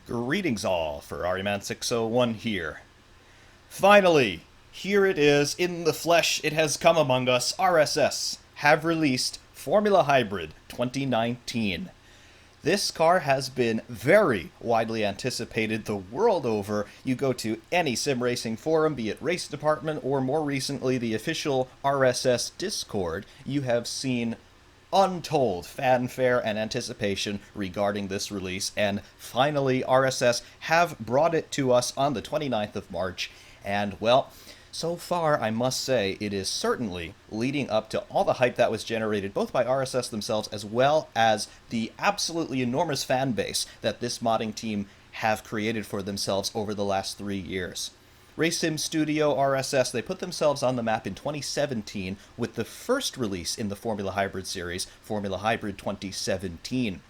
Greetings all, FerrariMan601 here. Finally, here it is, in the flesh, it has come among us. RSS have released Formula Hybrid 2019. This car has been very widely anticipated the world over. You go to any sim racing forum, be it Race Department or more recently the official RSS Discord, you have seen untold fanfare and anticipation regarding this release, and finally RSS have brought it to us on the 29th of March, and well, so far I must say it is certainly leading up to all the hype that was generated both by RSS themselves as well as the absolutely enormous fan base that this modding team have created for themselves over the last 3 years. RaceSim Studio RSS, they put themselves on the map in 2017 with the first release in the Formula Hybrid series, Formula Hybrid 2017.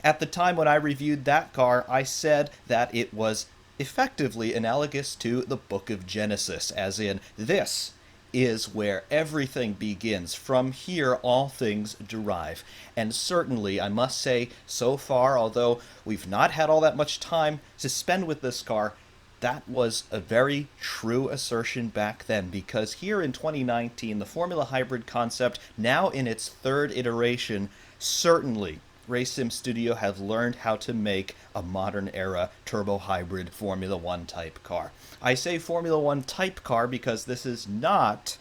At the time when I reviewed that car, I said that it was effectively analogous to the Book of Genesis, as in, this is where everything begins. From here, all things derive. And certainly, I must say, so far, although we've not had all that much time to spend with this car, that was a very true assertion back then, because here in 2019, the Formula Hybrid concept, now in its third iteration, certainly RaceSim Studio have learned how to make a modern-era turbo-hybrid Formula 1 type car. I say Formula 1 type car because this is not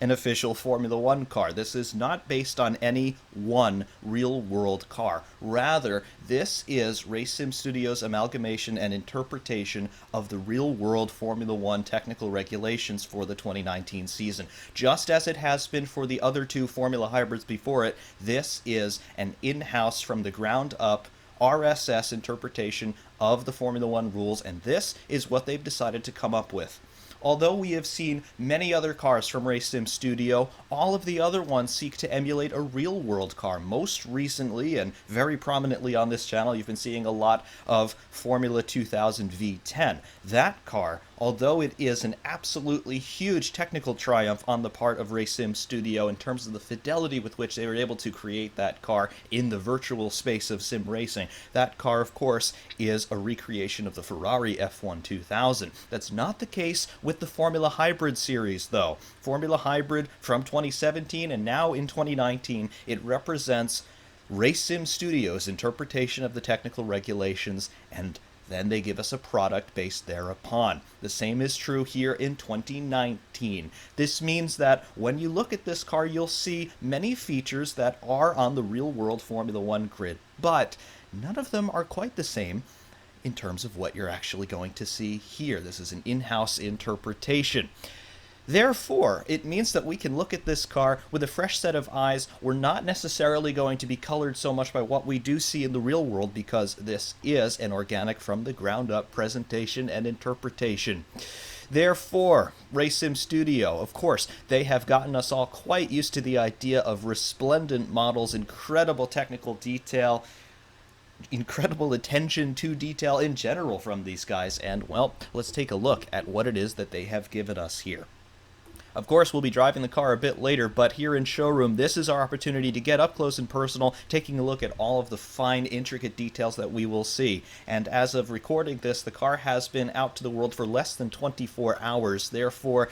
an official Formula 1 car. This is not based on any one real-world car. Rather, this is RaceSim Studio's amalgamation and interpretation of the real-world Formula 1 technical regulations for the 2019 season. Just as it has been for the other two Formula Hybrids before it, this is an in-house, from the ground up, RSS interpretation of the Formula 1 rules, and this is what they've decided to come up with. Although we have seen many other cars from RaceSim Studio, all of the other ones seek to emulate a real-world car. Most recently, and very prominently on this channel, you've been seeing a lot of Formula 2000 V10. That car, although it is an absolutely huge technical triumph on the part of RaceSim Studio in terms of the fidelity with which they were able to create that car in the virtual space of sim racing, that car, of course, is a recreation of the Ferrari F1 2000. That's not the case with the Formula Hybrid series, though. Formula Hybrid from 2017 and now in 2019, it represents RaceSim Studio's interpretation of the technical regulations, and then they give us a product based thereupon. The same is true here in 2019. This means that when you look at this car, you'll see many features that are on the real-world Formula 1 grid, but none of them are quite the same in terms of what you're actually going to see here. This is an in-house interpretation. Therefore, it means that we can look at this car with a fresh set of eyes. We're not necessarily going to be colored so much by what we do see in the real world, because this is an organic from the ground up presentation and interpretation. Therefore, RaceSim Studio, of course, they have gotten us all quite used to the idea of resplendent models, incredible technical detail, incredible attention to detail in general from these guys, and well, let's take a look at what it is that they have given us here. Of course, we'll be driving the car a bit later, but here in showroom, this is our opportunity to get up close and personal, taking a look at all of the fine, intricate details that we will see. And as of recording this, the car has been out to the world for less than 24 hours. Therefore,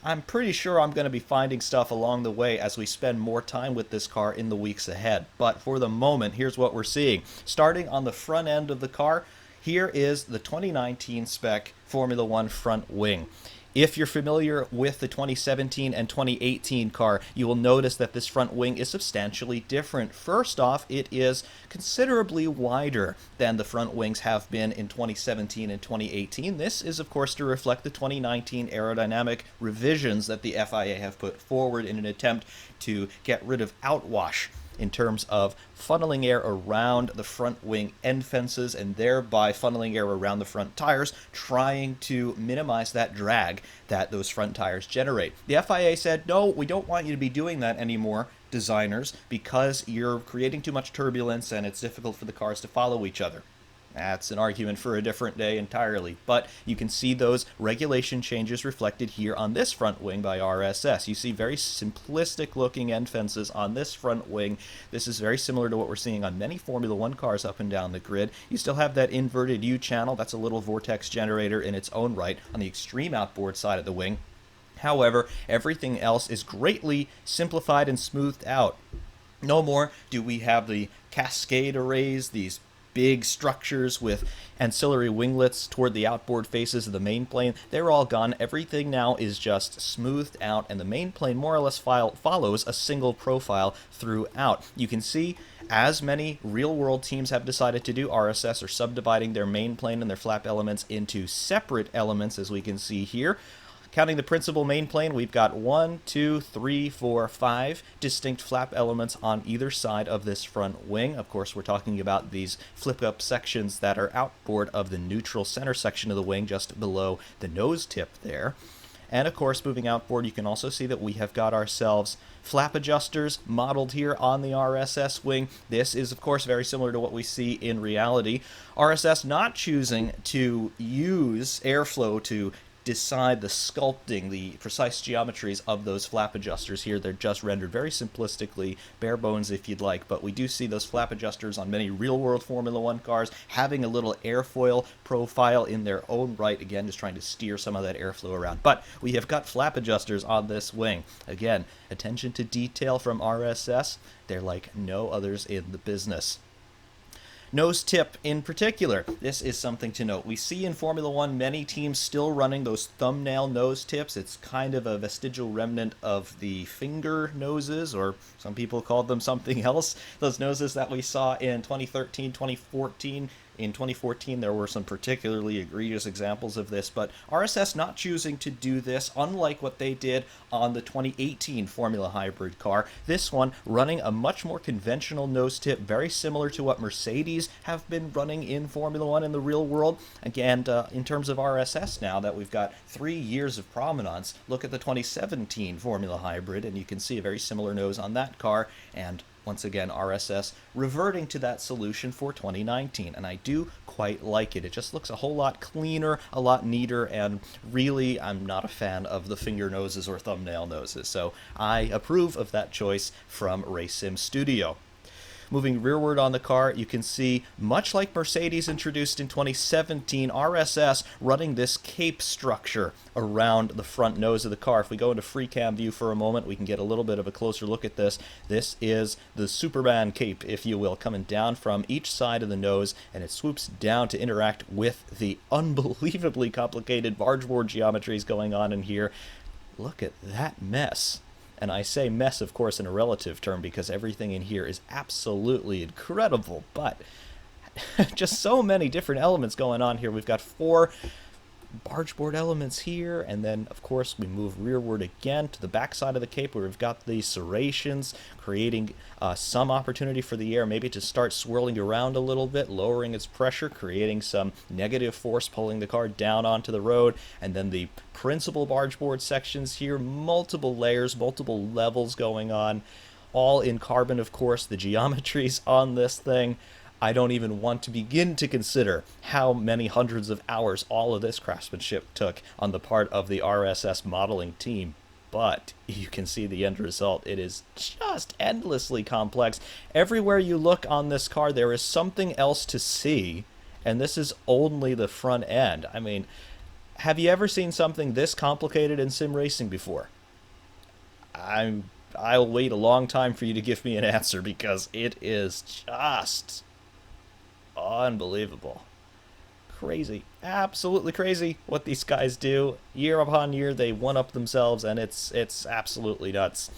I'm pretty sure I'm going to be finding stuff along the way as we spend more time with this car in the weeks ahead. But for the moment, here's what we're seeing. Starting on the front end of the car, here is the 2019 spec Formula 1 front wing. If you're familiar with the 2017 and 2018 car, you will notice that this front wing is substantially different. First off, it is considerably wider than the front wings have been in 2017 and 2018. This is, of course, to reflect the 2019 aerodynamic revisions that the FIA have put forward in an attempt to get rid of outwash in terms of funneling air around the front wing end fences and thereby funneling air around the front tires, trying to minimize that drag that those front tires generate. The FIA said, no, we don't want you to be doing that anymore, designers, because you're creating too much turbulence and it's difficult for the cars to follow each other. That's an argument for a different day entirely, but you can see those regulation changes reflected here on this front wing by RSS. You see very simplistic looking end fences on this front wing. This is very similar to what we're seeing on many Formula One cars up and down the grid. You still have that inverted U channel. That's a little vortex generator in its own right on the extreme outboard side of the wing. However, everything else is greatly simplified and smoothed out. No more do we have the cascade arrays, these big structures with ancillary winglets toward the outboard faces of the main plane. They're all gone. Everything now is just smoothed out, and the main plane more or less follows a single profile throughout. You can see, as many real-world teams have decided to do, RSS are subdividing their main plane and their flap elements into separate elements, as we can see here. Counting the principal main plane, we've got 1, 2, 3, 4, 5 distinct flap elements on either side of this front wing. Of course, we're talking about these flip-up sections that are outboard of the neutral center section of the wing, just below the nose tip there. And of course, moving outboard, you can also see that we have got ourselves flap adjusters modeled here on the RSS wing. This is, of course, very similar to what we see in reality. RSS not choosing to use airflow to decide the sculpting, the precise geometries of those flap adjusters here. They're just rendered very simplistically, bare bones if you'd like, but we do see those flap adjusters on many real-world Formula One cars having a little airfoil profile in their own right, again, just trying to steer some of that airflow around. But we have got flap adjusters on this wing. Again, attention to detail from RSS. They're like no others in the business. Nose tip in particular, this is something to note. We see in Formula One many teams still running those thumbnail nose tips. It's kind of a vestigial remnant of the finger noses, or some people called them something else. Those noses that we saw in 2013, 2014. In 2014, there were some particularly egregious examples of this, but RSS not choosing to do this, unlike what they did on the 2018 Formula Hybrid car. This one running a much more conventional nose tip, very similar to what Mercedes have been running in Formula One in the real world. Again, in terms of RSS now that we've got 3 years of provenance, look at the 2017 Formula Hybrid, and you can see a very similar nose on that car, and once again, RSS reverting to that solution for 2019, and I do quite like it. It just looks a whole lot cleaner, a lot neater, and really, I'm not a fan of the finger noses or thumbnail noses, so I approve of that choice from RaceSim Studio. Moving rearward on the car, you can see, much like Mercedes introduced in 2017, RSS running this cape structure around the front nose of the car. If we go into free cam view for a moment, we can get a little bit of a closer look at this. This is the Superman cape, if you will, coming down from each side of the nose, and it swoops down to interact with the unbelievably complicated bargeboard geometries going on in here. Look at that mess. And I say mess, of course, in a relative term because everything in here is absolutely incredible, but just so many different elements going on here. We've got 4 bargeboard elements here, and then, of course, we move rearward again to the back side of the cape where we've got the serrations, creating some opportunity for the air maybe to start swirling around a little bit, lowering its pressure, creating some negative force, pulling the car down onto the road, and then the principal bargeboard sections here, multiple layers, multiple levels going on, all in carbon, of course. The geometries on this thing, I don't even want to begin to consider how many hundreds of hours all of this craftsmanship took on the part of the RSS modeling team. But you can see the end result. It is just endlessly complex. Everywhere you look on this car, there is something else to see, and this is only the front end. I mean, have you ever seen something this complicated in sim racing before? I'll wait a long time for you to give me an answer because it is just unbelievable. Crazy. Absolutely crazy what these guys do. Year upon year, they one-up themselves, and it's absolutely nuts.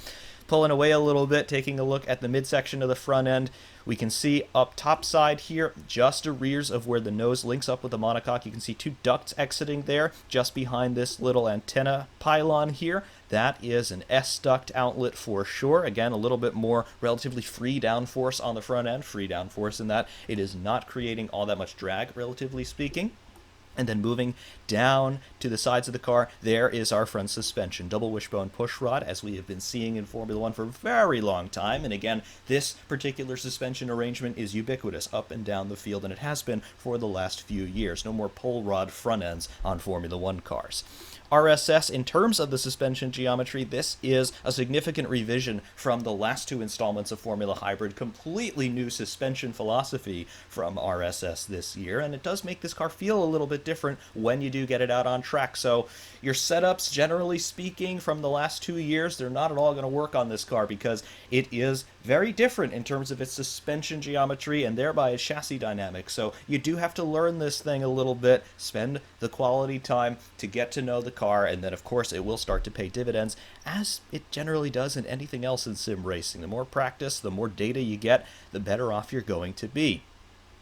Pulling away a little bit, taking a look at the midsection of the front end, we can see up top side here, just a rears of where the nose links up with the monocoque. You can see 2 ducts exiting there, just behind this little antenna pylon here. That is an S-duct outlet for sure. Again, a little bit more relatively free downforce on the front end. Free downforce in that it is not creating all that much drag, relatively speaking. And then moving down to the sides of the car, there is our front suspension. Double wishbone push rod, as we have been seeing in Formula One for a very long time. And again, this particular suspension arrangement is ubiquitous up and down the field, and it has been for the last few years. No more pull rod front ends on Formula One cars. RSS, in terms of the suspension geometry, this is a significant revision from the last two installments of Formula Hybrid. Completely new suspension philosophy from RSS this year, and it does make this car feel a little bit different when you do get it out on track. So your setups, generally speaking, from the last 2 years, they're not at all going to work on this car because it is very different in terms of its suspension geometry and thereby its chassis dynamics. So you do have to learn this thing a little bit, spend the quality time to get to know the car, and then of course it will start to pay dividends, as it generally does in anything else in sim racing. The more practice, the more data you get, the better off you're going to be.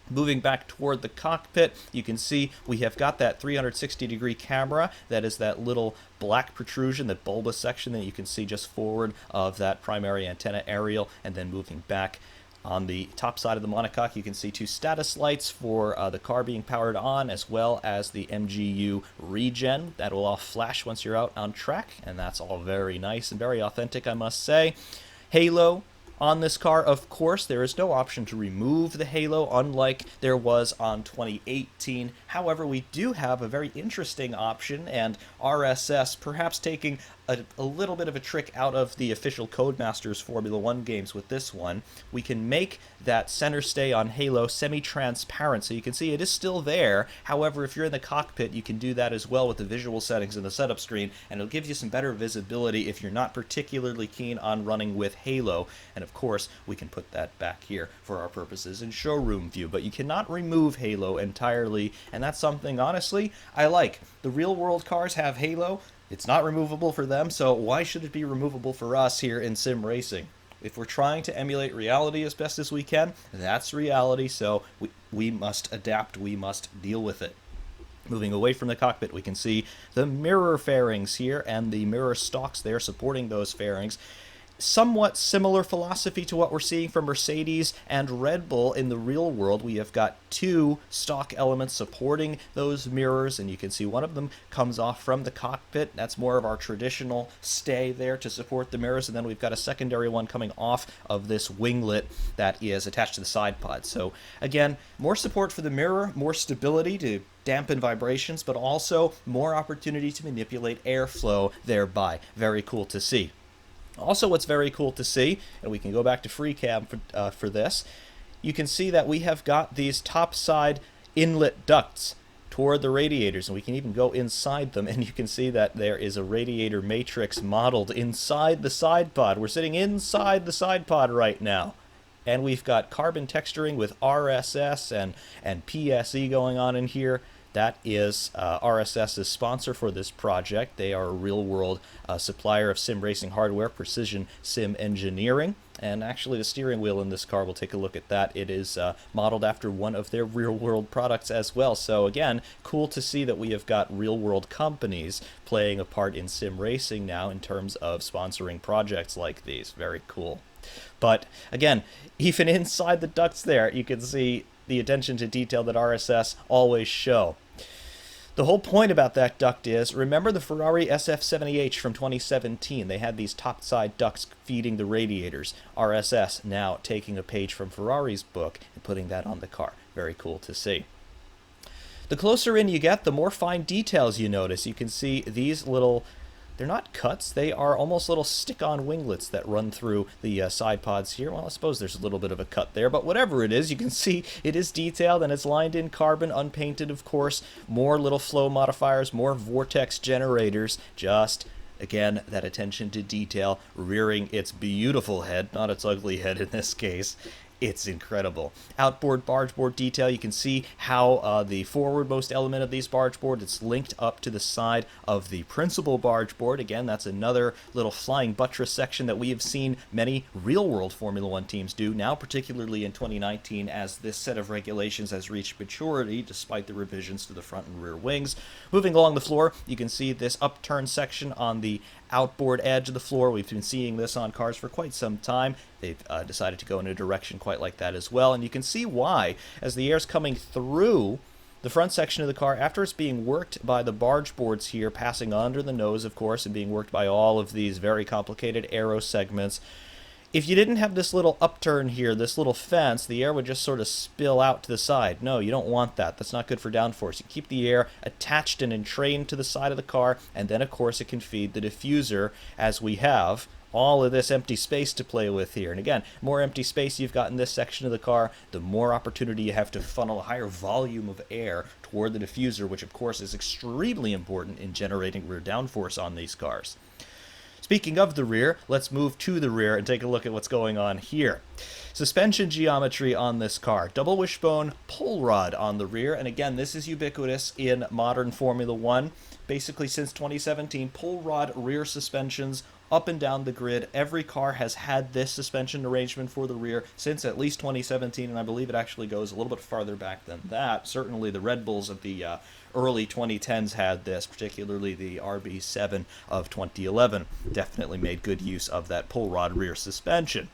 Moving back toward the cockpit, you can see we have got that 360-degree camera. That is that little black protrusion, that bulbous section that you can see just forward of that primary antenna aerial. And then moving back on the top side of the monocoque, you can see two status lights for the car being powered on, as well as the MGU regen. That will all flash once you're out on track, and that's all very nice and very authentic, I must say. Halo on this car, of course, there is no option to remove the halo, unlike there was on 2018. However, we do have a very interesting option, and RSS perhaps taking a little bit of a trick out of the official Codemasters Formula One games with this one. We can make that center stay on halo semi-transparent, so you can see it is still there. However, if you're in the cockpit, you can do that as well with the visual settings in the setup screen, and it'll give you some better visibility if you're not particularly keen on running with halo. And of course, we can put that back here for our purposes in showroom view, but you cannot remove halo entirely, and that's something, honestly, I like. The real-world cars have halo. It's not removable for them, so why should it be removable for us here in sim racing? If we're trying to emulate reality as best as we can, that's reality, so we must adapt, we must deal with it. Moving away from the cockpit, we can see the mirror fairings here and the mirror stalks there supporting those fairings. Somewhat similar philosophy to what we're seeing from Mercedes and Red Bull in the real world. We have got two stock elements supporting those mirrors, and you can see one of them comes off from the cockpit. That's more of our traditional stay there to support the mirrors, and then we've got a secondary one coming off of this winglet that is attached to the side pod. So again, more support for the mirror, more stability to dampen vibrations, but also more opportunity to manipulate airflow thereby. Very cool to see. Also, what's very cool to see, and we can go back to FreeCam for this, you can see that we have got these top side inlet ducts toward the radiators, and we can even go inside them, and you can see that there is a radiator matrix modeled inside the side pod. We're sitting inside the side pod right now. And we've got carbon texturing with RSS and PSE going on in here. That is RSS's sponsor for this project. They are a real-world supplier of sim racing hardware, Precision Sim Engineering. And actually, the steering wheel in this car, we'll take a look at that. It is modeled after one of their real-world products as well. So again, cool to see that we have got real-world companies playing a part in sim racing now in terms of sponsoring projects like these. Very cool. But again, even inside the ducts there, you can see the attention to detail that RSS always show. The whole point about that duct is, remember the Ferrari SF70H from 2017? They had these top-side ducts feeding the radiators. RSS now taking a page from Ferrari's book and putting that on the car. Very cool to see. The closer in you get, the more fine details you notice. You can see these little, they're not cuts, they are almost little stick-on winglets that run through the side pods here. Well, I suppose there's a little bit of a cut there, but whatever it is, you can see it is detailed and it's lined in carbon, unpainted, of course. More little flow modifiers, more vortex generators, just, again, that attention to detail, rearing its beautiful head, not its ugly head in this case. It's incredible. Outboard barge board detail, you can see how the forwardmost element of these barge board, it's linked up to the side of the principal barge board. Again, that's another little flying buttress section that we have seen many real-world Formula One teams do, now particularly in 2019 as this set of regulations has reached maturity despite the revisions to the front and rear wings. Moving along the floor, you can see this upturned section on the outboard edge of the floor. We've been seeing this on cars for quite some time. They've decided to go in a direction quite like that as well, and you can see why. As the air's coming through The front section of the car, after it's being worked by the barge boards here, passing under the nose, of course, and being worked by all of these very complicated aero segments, if you didn't have this little upturn here, this little fence, the air would just sort of spill out to the side. No, you don't want that. That's not good for downforce. You keep the air attached and entrained to the side of the car, and then, of course, it can feed the diffuser, as we have all of this empty space to play with here. And again, more empty space you've got in this section of the car, the more opportunity you have to funnel a higher volume of air toward the diffuser, which of course is extremely important in generating rear downforce on these cars. Speaking of the rear, let's move to the rear and take a look at what's going on here. Suspension geometry on this car. Double wishbone pull rod on the rear, and again, this is ubiquitous in modern Formula One. Basically, since 2017, pull rod rear suspensions up and down the grid. Every car has had this suspension arrangement for the rear since at least 2017, and I believe it actually goes a little bit farther back than that. Certainly the Red Bulls of the early 2010s had this, particularly the RB7 of 2011. Definitely made good use of that pull rod rear suspension.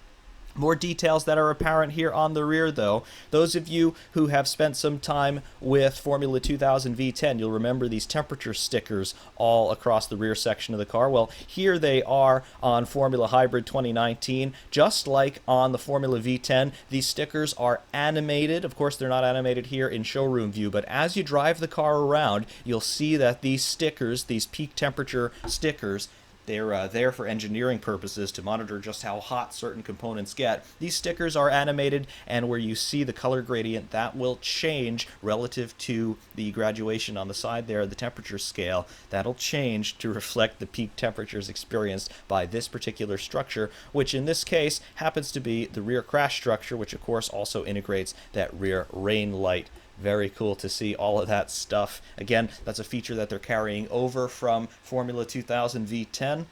More details that are apparent here on the rear, though. Those of you who have spent some time with Formula 2000 V10, you'll remember these temperature stickers all across the rear section of the car. Well, here they are on Formula Hybrid 2019. Just like on the Formula V10, these stickers are animated. Of course, they're not animated here in showroom view, but as you drive the car around, you'll see that these stickers, these peak temperature stickers, they're there for engineering purposes to monitor just how hot certain components get. These stickers are animated, and where you see the color gradient, that will change relative to the graduation on the side there, the temperature scale. That'll change to reflect the peak temperatures experienced by this particular structure, which in this case happens to be the rear crash structure, which of course also integrates that rear rain light. Very cool to see all of that stuff. Again, that's a feature that they're carrying over from Formula 2000 V10.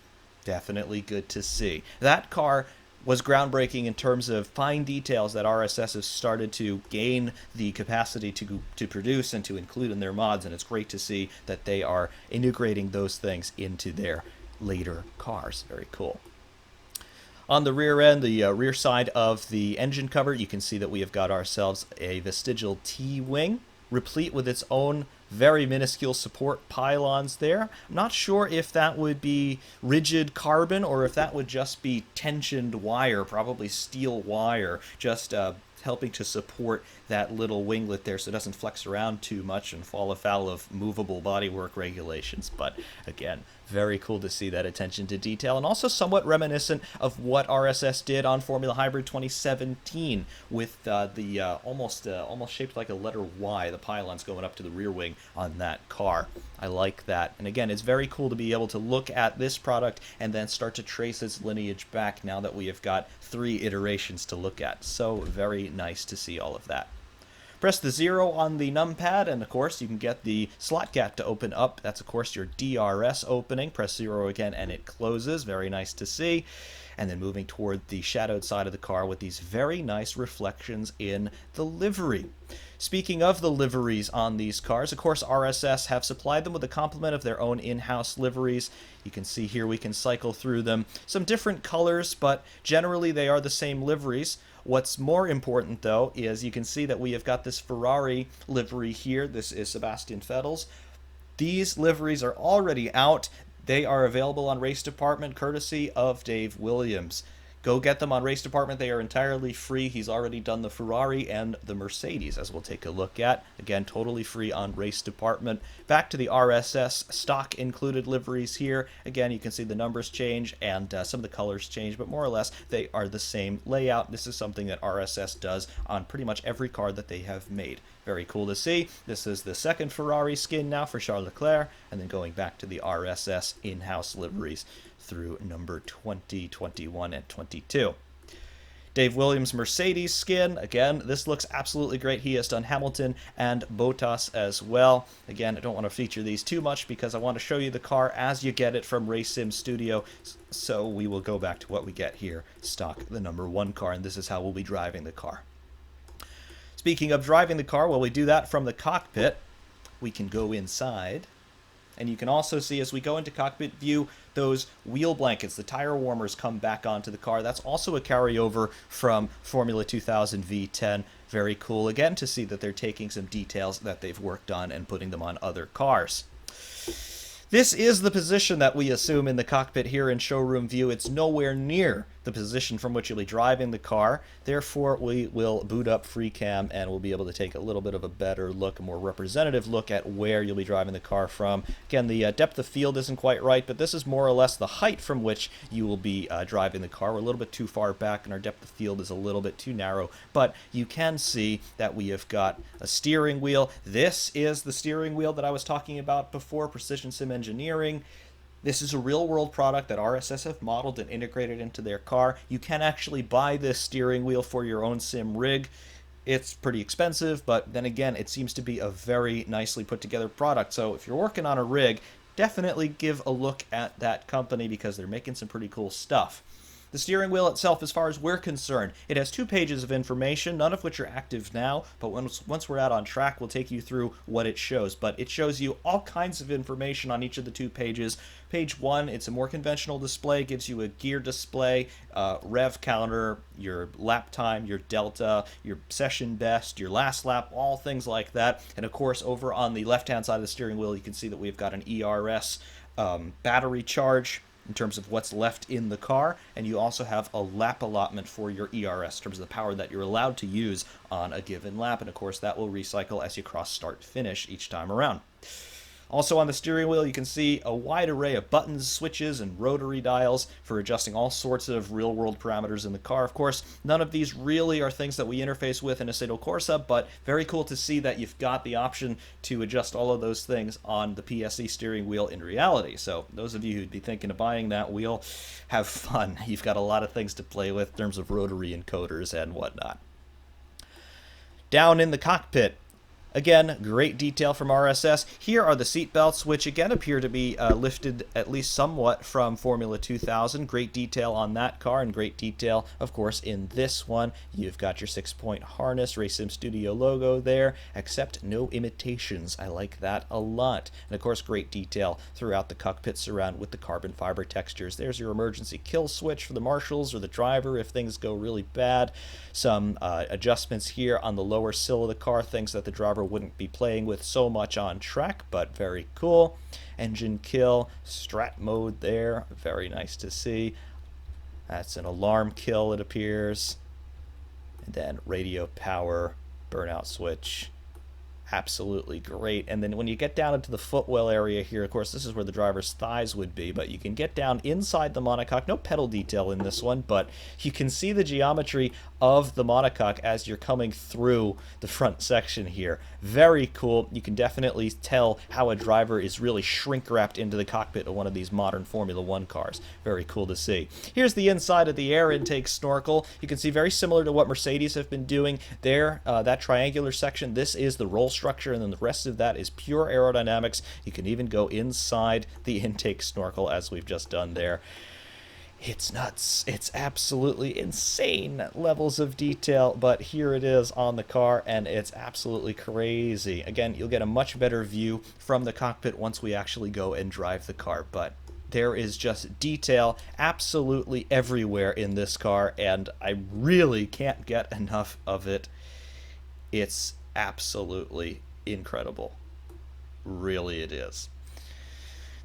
Definitely good to see. That car was groundbreaking in terms of fine details that RSS has started to gain the capacity to produce and to include in their mods, and it's great to see that they are integrating those things into their later cars. Very cool. On the rear end, the rear side of the engine cover, you can see that we have got ourselves a vestigial T-wing, replete with its own very minuscule support pylons there. I'm not sure if that would be rigid carbon or if that would just be tensioned wire, probably steel wire, just helping to support that little winglet there so it doesn't flex around too much and fall afoul of movable bodywork regulations. But again, very cool to see that attention to detail, and also somewhat reminiscent of what RSS did on Formula Hybrid 2017 with the almost shaped like a letter Y, the pylons going up to the rear wing on that car. I like that. And again, it's very cool to be able to look at this product and then start to trace its lineage back now that we have got 3 iterations to look at. So very nice to see all of that. Press the 0 on the numpad, and of course you can get the slot gap to open up. That's of course your DRS opening. Press 0 again and it closes. Very nice to see. And then moving toward the shadowed side of the car with these very nice reflections in the livery. Speaking of the liveries on these cars, of course RSS have supplied them with a complement of their own in-house liveries. You can see here we can cycle through them. Some different colors, but generally they are the same liveries. What's more important, though, is you can see that we have got this Ferrari livery here. This is Sebastian Vettel's. These liveries are already out. They are available on Race Department, courtesy of Dave Williams. Go get them on Race Department. They are entirely free. He's already done the Ferrari and the Mercedes, as we'll take a look at. Again, totally free on Race Department. Back to the RSS stock included liveries here. Again, you can see the numbers change and some of the colors change, but more or less they are the same layout. This is something that RSS does on pretty much every car that they have made. Very cool to see. This is the second Ferrari skin now for Charles Leclerc, and then going back to the RSS in-house liveries through number 20, 21, and 22. Dave Williams' Mercedes skin. Again, this looks absolutely great. He has done Hamilton and Bottas as well. Again, I don't want to feature these too much because I want to show you the car as you get it from Race Sim Studio. So we will go back to what we get here. Stock, the number 1 car, and this is how we'll be driving the car. Speaking of driving the car, while we do that from the cockpit, we can go inside. And you can also see as we go into cockpit view, those wheel blankets, the tire warmers come back onto the car. That's also a carryover from Formula 2000 V10. Very cool again to see that they're taking some details that they've worked on and putting them on other cars. This is the position that we assume in the cockpit here in showroom view. It's nowhere near the position from which you'll be driving the car. Therefore, we will boot up FreeCam and we'll be able to take a little bit of a better look, a more representative look at where you'll be driving the car from. Again, the depth of field isn't quite right, but this is more or less the height from which you will be driving the car. We're a little bit too far back and our depth of field is a little bit too narrow, but you can see that we have got a steering wheel. This is the steering wheel that I was talking about before, Precision Sim Engineering. This is a real-world product that RSS have modeled and integrated into their car. You can actually buy this steering wheel for your own sim rig. It's pretty expensive, but then again, it seems to be a very nicely put-together product. So if you're working on a rig, definitely give a look at that company because they're making some pretty cool stuff. The steering wheel itself, as far as we're concerned, it has 2 pages of information, none of which are active now, but once we're out on track, we'll take you through what it shows. But it shows you all kinds of information on each of the 2 pages. Page 1, it's a more conventional display, gives you a gear display, rev counter, your lap time, your delta, your session best, your last lap, all things like that. And of course, over on the left-hand side of the steering wheel, you can see that we've got an ERS battery charge in terms of what's left in the car, and you also have a lap allotment for your ERS in terms of the power that you're allowed to use on a given lap, and of course that will recycle as you cross start finish each time around. Also on the steering wheel, you can see a wide array of buttons, switches, and rotary dials for adjusting all sorts of real-world parameters in the car. Of course, none of these really are things that we interface with in Assetto Corsa, but very cool to see that you've got the option to adjust all of those things on the PSE steering wheel in reality. So those of you who'd be thinking of buying that wheel, have fun. You've got a lot of things to play with in terms of rotary encoders and whatnot. Down in the cockpit, again, great detail from RSS. Here are the seat belts, which again appear to be lifted at least somewhat from Formula 2000. Great detail on that car, and great detail, of course, in this one. You've got your 6-point harness, Racing Studio logo there, except no imitations. I like that a lot. And of course, great detail throughout the cockpit surround with the carbon fiber textures. There's your emergency kill switch for the marshals or the driver if things go really bad. Some adjustments here on the lower sill of the car, things that the driver wouldn't be playing with so much on track, but very cool. Engine kill, strat mode there, very nice to see. That's an alarm kill, it appears. And then radio power, burnout switch. Absolutely great. And then when you get down into the footwell area here, of course, this is where the driver's thighs would be, but you can get down inside the monocoque. No pedal detail in this one, but you can see the geometry of the monocoque as you're coming through the front section here. Very cool. You can definitely tell how a driver is really shrink-wrapped into the cockpit of one of these modern Formula 1 cars. Very cool to see. Here's the inside of the air intake snorkel. You can see very similar to what Mercedes have been doing there, that triangular section. This is the roll structure, and then the rest of that is pure aerodynamics. You can even go inside the intake snorkel as we've just done there. It's nuts. It's absolutely insane levels of detail, but here it is on the car, and it's absolutely crazy. Again, you'll get a much better view from the cockpit once we actually go and drive the car, but there is just detail absolutely everywhere in this car, and I really can't get enough of it. It's absolutely incredible. Really it is.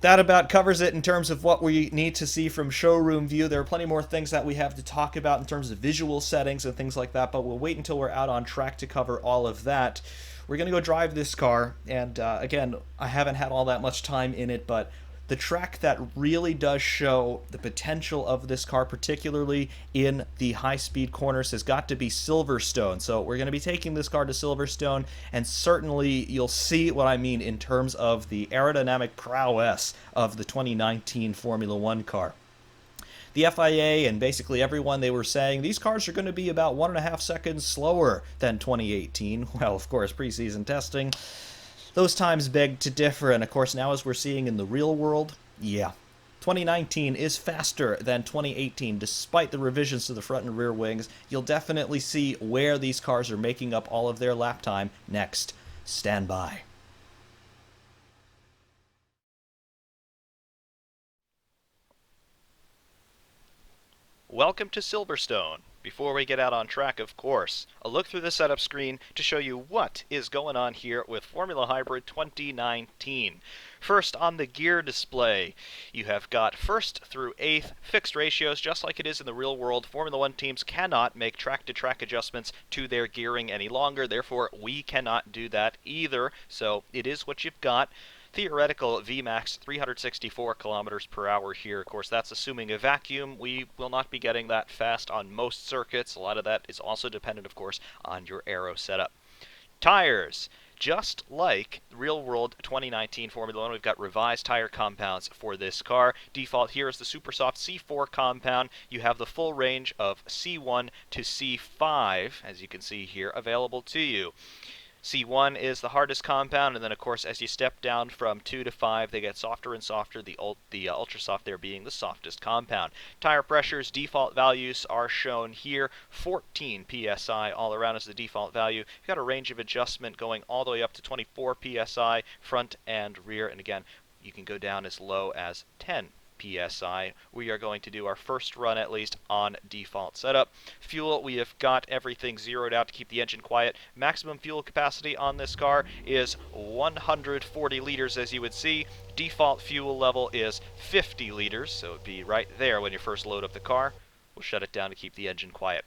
That about covers it in terms of what we need to see from showroom view. There are plenty more things that we have to talk about in terms of visual settings and things like that, but we'll wait until we're out on track to cover all of that. We're going to go drive this car, and again, I haven't had all that much time in it, but the track that really does show the potential of this car, particularly in the high-speed corners, has got to be Silverstone. So we're going to be taking this car to Silverstone, and certainly you'll see what I mean in terms of the aerodynamic prowess of the 2019 Formula 1 car. The FIA and basically everyone, they were saying these cars are going to be about 1.5 seconds slower than 2018. Well, of course, preseason testing, those times beg to differ, and of course now as we're seeing in the real world, yeah, 2019 is faster than 2018 despite the revisions to the front and rear wings. You'll definitely see where these cars are making up all of their lap time next. Stand by. Welcome to Silverstone. Before we get out on track, of course, a look through the setup screen to show you what is going on here with Formula Hybrid 2019. First, on the gear display, you have got 1st through 8th fixed ratios, just like it is in the real world. Formula 1 teams cannot make track-to-track adjustments to their gearing any longer, therefore we cannot do that either, so it is what you've got. Theoretical Vmax 364 kilometers per hour here. Of course, that's assuming a vacuum. We will not be getting that fast on most circuits. A lot of that is also dependent, of course, on your aero setup. Tires. Just like real-world 2019 Formula 1, we've got revised tire compounds for this car. Default here is the Supersoft C4 compound. You have the full range of C1 to C5, as you can see here, available to you. C1 is the hardest compound, and then of course as you step down from 2 to 5 they get softer and softer, the ultra soft there being the softest compound. Tire pressures, default values are shown here. 14 psi all around is the default value. You've got a range of adjustment going all the way up to 24 psi front and rear, and again you can go down as low as 10 psi. We are going to do our first run at least on default setup. Fuel, we have got everything zeroed out to keep the engine quiet. Maximum fuel capacity on this car is 140 liters, as you would see. Default fuel level is 50 liters, so it would be right there when you first load up the car. We'll shut it down to keep the engine quiet.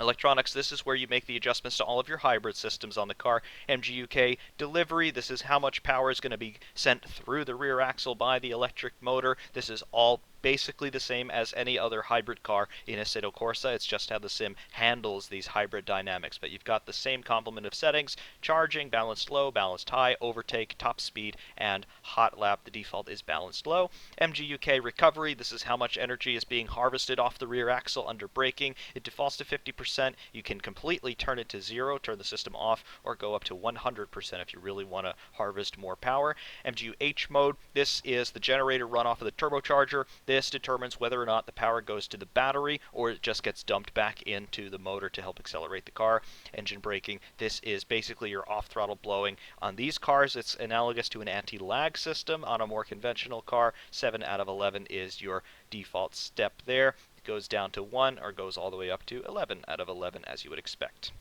Electronics, this is where you make the adjustments to all of your hybrid systems on the car. MGUK delivery, this is how much power is going to be sent through the rear axle by the electric motor. This is all basically the same as any other hybrid car in Assetto Corsa. It's just how the sim handles these hybrid dynamics. But you've got the same complement of settings: charging, balanced low, balanced high, overtake, top speed, and hot lap. The default is balanced low. MGUK recovery, this is how much energy is being harvested off the rear axle under braking. It defaults to 50%. You can completely turn it to 0, turn the system off, or go up to 100% if you really want to harvest more power. MGUH mode, this is the generator runoff of the turbocharger. This determines whether or not the power goes to the battery or it just gets dumped back into the motor to help accelerate the car. Engine braking, this is basically your off-throttle blowing. On these cars, it's analogous to an anti-lag system. On a more conventional car, 7 out of 11 is your default step there. It goes down to 1 or goes all the way up to 11 out of 11, as you would expect.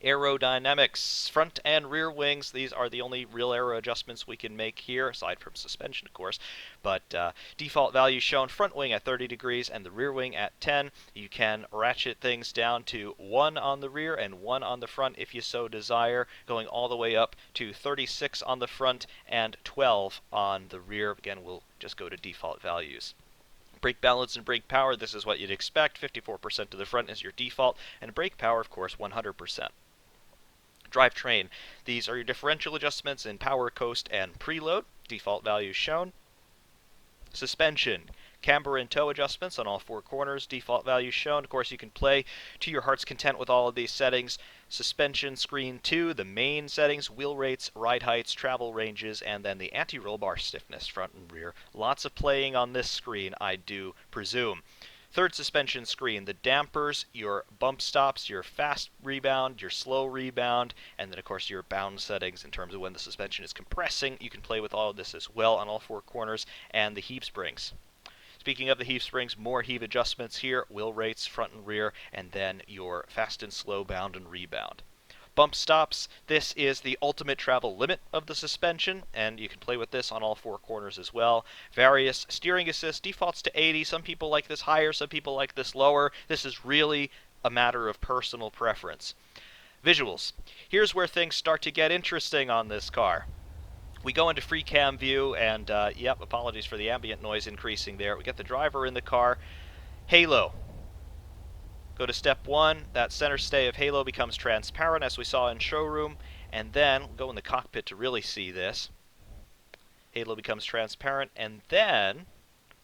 Aerodynamics, front and rear wings, these are the only real aero adjustments we can make here, aside from suspension, of course. But default values shown: front wing at 30 degrees and the rear wing at 10. You can ratchet things down to 1 on the rear and 1 on the front if you so desire, going all the way up to 36 on the front and 12 on the rear. Again, we'll just go to default values. Brake balance and brake power, this is what you'd expect. 54% to the front is your default, and brake power, of course, 100%. Drivetrain, these are your differential adjustments in power, coast, and preload. Default values shown. Suspension, camber and toe adjustments on all 4 corners. Default values shown. Of course, you can play to your heart's content with all of these settings. Suspension screen 2, the main settings: wheel rates, ride heights, travel ranges, and then the anti-roll bar stiffness, front and rear. Lots of playing on this screen, I do presume. Third suspension screen, the dampers, your bump stops, your fast rebound, your slow rebound, and then of course your bound settings in terms of when the suspension is compressing. You can play with all of this as well on all 4 corners, and the heave springs. Speaking of the heave springs, more heave adjustments here: wheel rates, front and rear, and then your fast and slow bound and rebound. Bump stops, this is the ultimate travel limit of the suspension, and you can play with this on all 4 corners as well. Various steering assist defaults to 80. Some people like this higher, some people like this lower. This is really a matter of personal preference. Visuals, here's where things start to get interesting on this car. We go into free cam view, and yep, apologies for the ambient noise increasing there. We get the driver in the car. Halo. Go to step 1, that center stay of halo becomes transparent, as we saw in showroom, and then we'll go in the cockpit to really see this. Halo becomes transparent, and then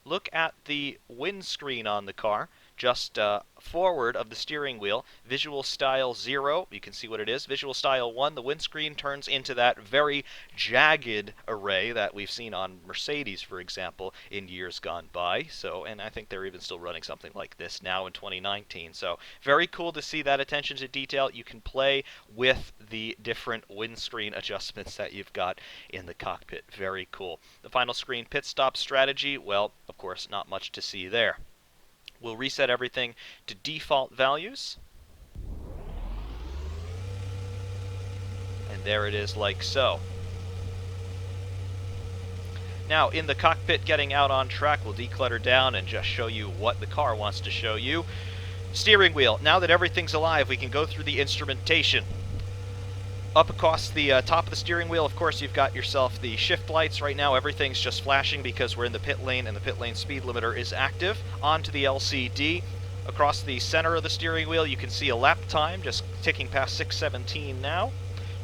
look at the windscreen on the car, just forward of the steering wheel. Visual style 0, you can see what it is. Visual style 1, the windscreen turns into that very jagged array that we've seen on Mercedes, for example, in years gone by. So, and I think they're even still running something like this now in 2019. So, very cool to see that attention to detail. You can play with the different windscreen adjustments that you've got in the cockpit. Very cool. The final screen, pit stop strategy. Well, of course, not much to see there. We'll reset everything to default values. And there it is, like so. Now, in the cockpit, getting out on track, we'll declutter down and just show you what the car wants to show you. Steering wheel. Now that everything's alive, we can go through the instrumentation. Up across the top of the steering wheel, of course, you've got yourself the shift lights. Right now, everything's just flashing because we're in the pit lane and the pit lane speed limiter is active. Onto the LCD. Across the center of the steering wheel, you can see a lap time, just ticking past 6:17 now.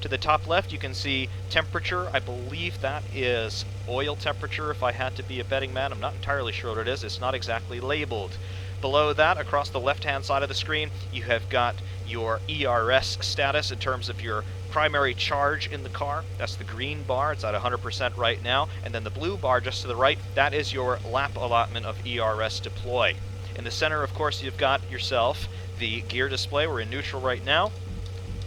To the top left, you can see temperature. I believe that is oil temperature, if I had to be a betting man. I'm not entirely sure what it is. It's not exactly labeled. Below that, across the left-hand side of the screen, you have got your ERS status in terms of your primary charge in the car. That's the green bar. It's at 100% right now. And then the blue bar just to the right, that is your lap allotment of ERS deploy. In the center, of course, you've got yourself the gear display. We're in neutral right now.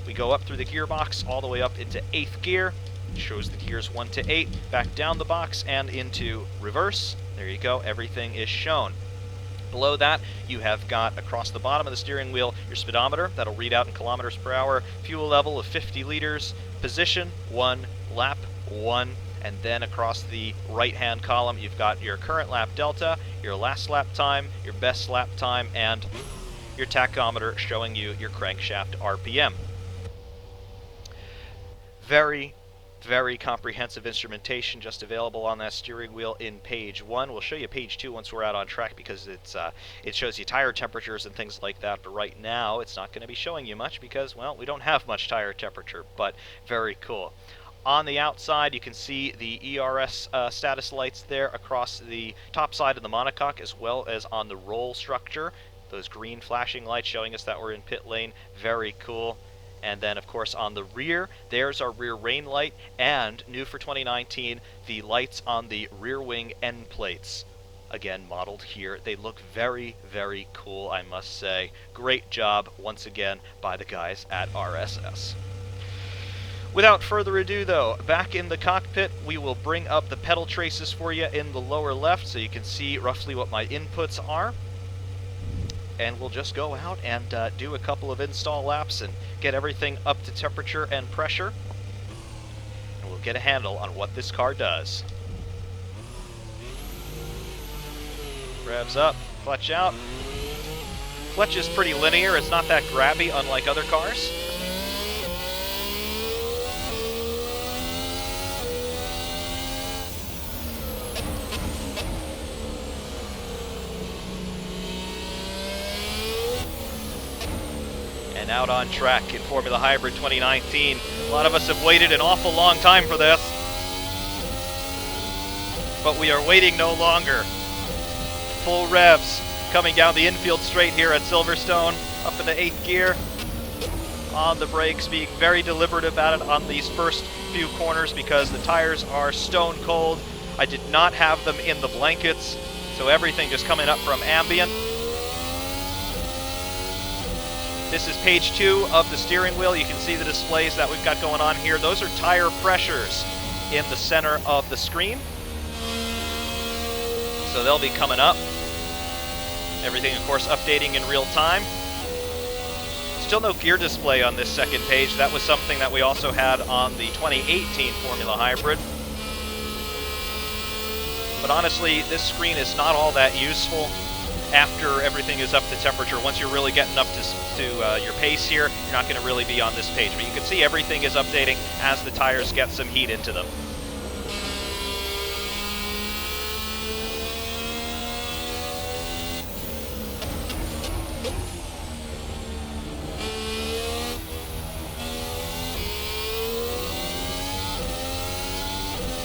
We go up through the gearbox all the way up into 8th gear. It shows the gears 1 to 8. Back down the box and into reverse. There you go. Everything is shown. Below that, you have got across the bottom of the steering wheel your speedometer. That'll read out in kilometers per hour. Fuel level of 50 liters. Position 1, lap 1. And then across the right-hand column, you've got your current lap delta, your last lap time, your best lap time, and your tachometer showing you your crankshaft RPM. Very, very comprehensive instrumentation just available on that steering wheel in page 1. We'll show you page 2 once we're out on track because it shows you tire temperatures and things like that, but right now it's not going to be showing you much because, well, we don't have much tire temperature, but very cool. On the outside, you can see the ERS status lights there across the top side of the monocoque as well as on the roll structure. Those green flashing lights showing us that we're in pit lane. Very cool. And then, of course, on the rear, there's our rear rain light, and new for 2019, the lights on the rear wing end plates. Again, modeled here. They look very, very cool, I must say. Great job, once again, by the guys at RSS. Without further ado, though, back in the cockpit, we will bring up the pedal traces for you in the lower left so you can see roughly what my inputs are. And we'll just go out and do a couple of install laps and get everything up to temperature and pressure. And we'll get a handle on what this car does. Revs up, clutch out. Clutch is pretty linear. It's not that grabby, unlike other cars. And out on track in Formula Hybrid 2019. A lot of us have waited an awful long time for this. But we are waiting no longer. Full revs coming down the infield straight here at Silverstone, up in the 8th gear. On the brakes, being very deliberate about it on these first few corners because the tires are stone cold. I did not have them in the blankets, so everything just coming up from ambient. This is page 2 of the steering wheel. You can see the displays that we've got going on here. Those are tire pressures in the center of the screen. So they'll be coming up. Everything, of course, updating in real time. Still no gear display on this second page. That was something that we also had on the 2018 Formula Hybrid. But honestly, this screen is not all that useful after everything is up to temperature. Once you're really getting up to your pace here, you're not going to really be on this page. But you can see everything is updating as the tires get some heat into them.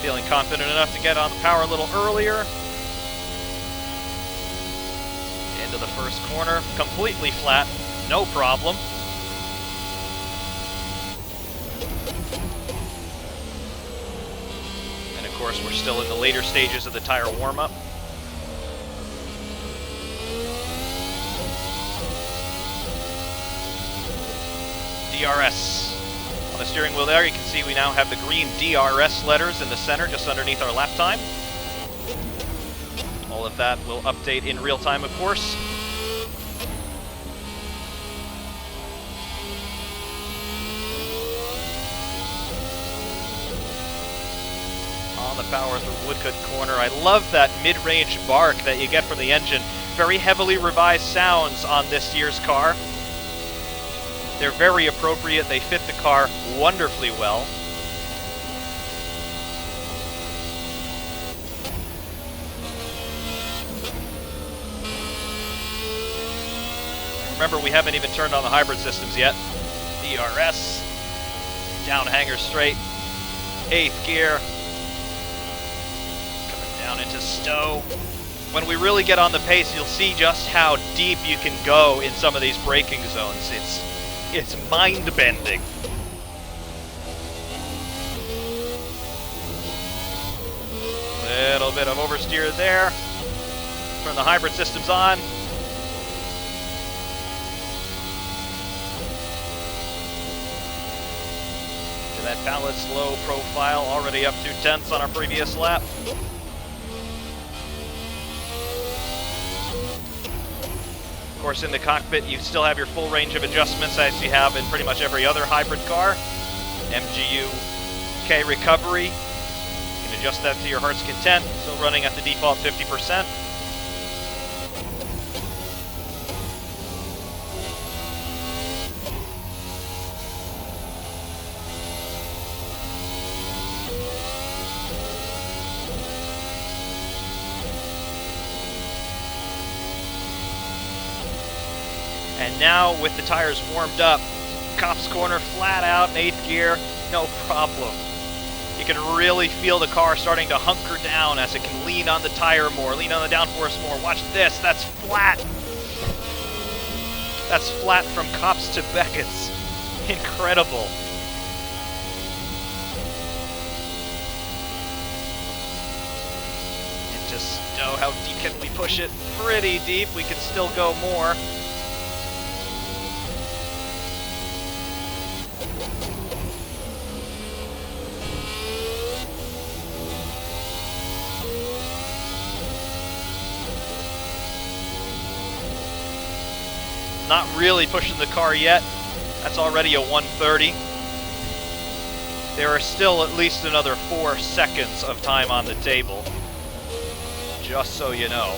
Feeling confident enough to get on the power a little earlier. Into the first corner, completely flat, no problem. And of course, we're still in the later stages of the tire warm-up. DRS. On the steering wheel there, you can see we now have the green DRS letters in the center, just underneath our lap time. All of that will update in real time, of course. On the power through Woodcut Corner. I love that mid-range bark that you get from the engine. Very heavily revised sounds on this year's car. They're very appropriate. They fit the car wonderfully well. Remember, we haven't even turned on the hybrid systems yet. DRS, down hanger straight, 8th gear, coming down into stow. When we really get on the pace, you'll see just how deep you can go in some of these braking zones. It's mind-bending. Little bit of oversteer there. Turn the hybrid systems on. That balanced low profile, already up 2/10 on our previous lap. Of course, in the cockpit, you still have your full range of adjustments as you have in pretty much every other hybrid car. MGU K recovery, you can adjust that to your heart's content, still running at the default 50%. And now, with the tires warmed up, Copse Corner flat out in 8th gear, no problem. You can really feel the car starting to hunker down as it can lean on the tire more, lean on the downforce more. Watch this, that's flat. That's flat from Copse to Beckett's. Incredible. Into stow, how deep can we push it? Pretty deep, we can still go more. Not really pushing the car yet. That's already a 130. There are still at least another 4 seconds of time on the table. Just so you know.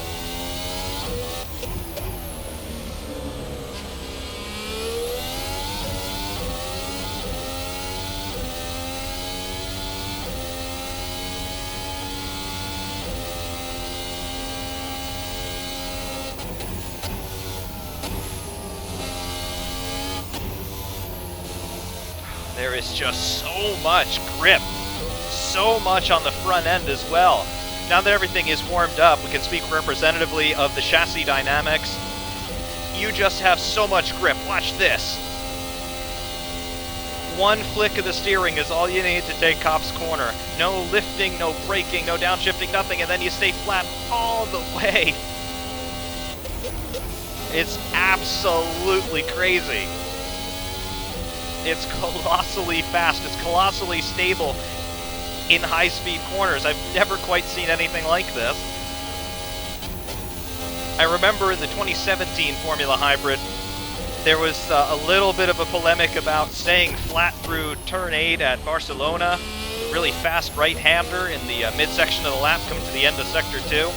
There is just so much grip, so much on the front end as well. Now that everything is warmed up, we can speak representatively of the chassis dynamics. You just have so much grip. Watch this. One flick of the steering is all you need to take Copse Corner. No lifting, no braking, no downshifting, nothing, and then you stay flat all the way. It's absolutely crazy. It's colossally fast, it's colossally stable in high-speed corners. I've never quite seen anything like this. I remember in the 2017 Formula Hybrid, there was a little bit of a polemic about staying flat through turn 8 at Barcelona. Really fast right-hander in the midsection of the lap, coming to the end of Sector 2.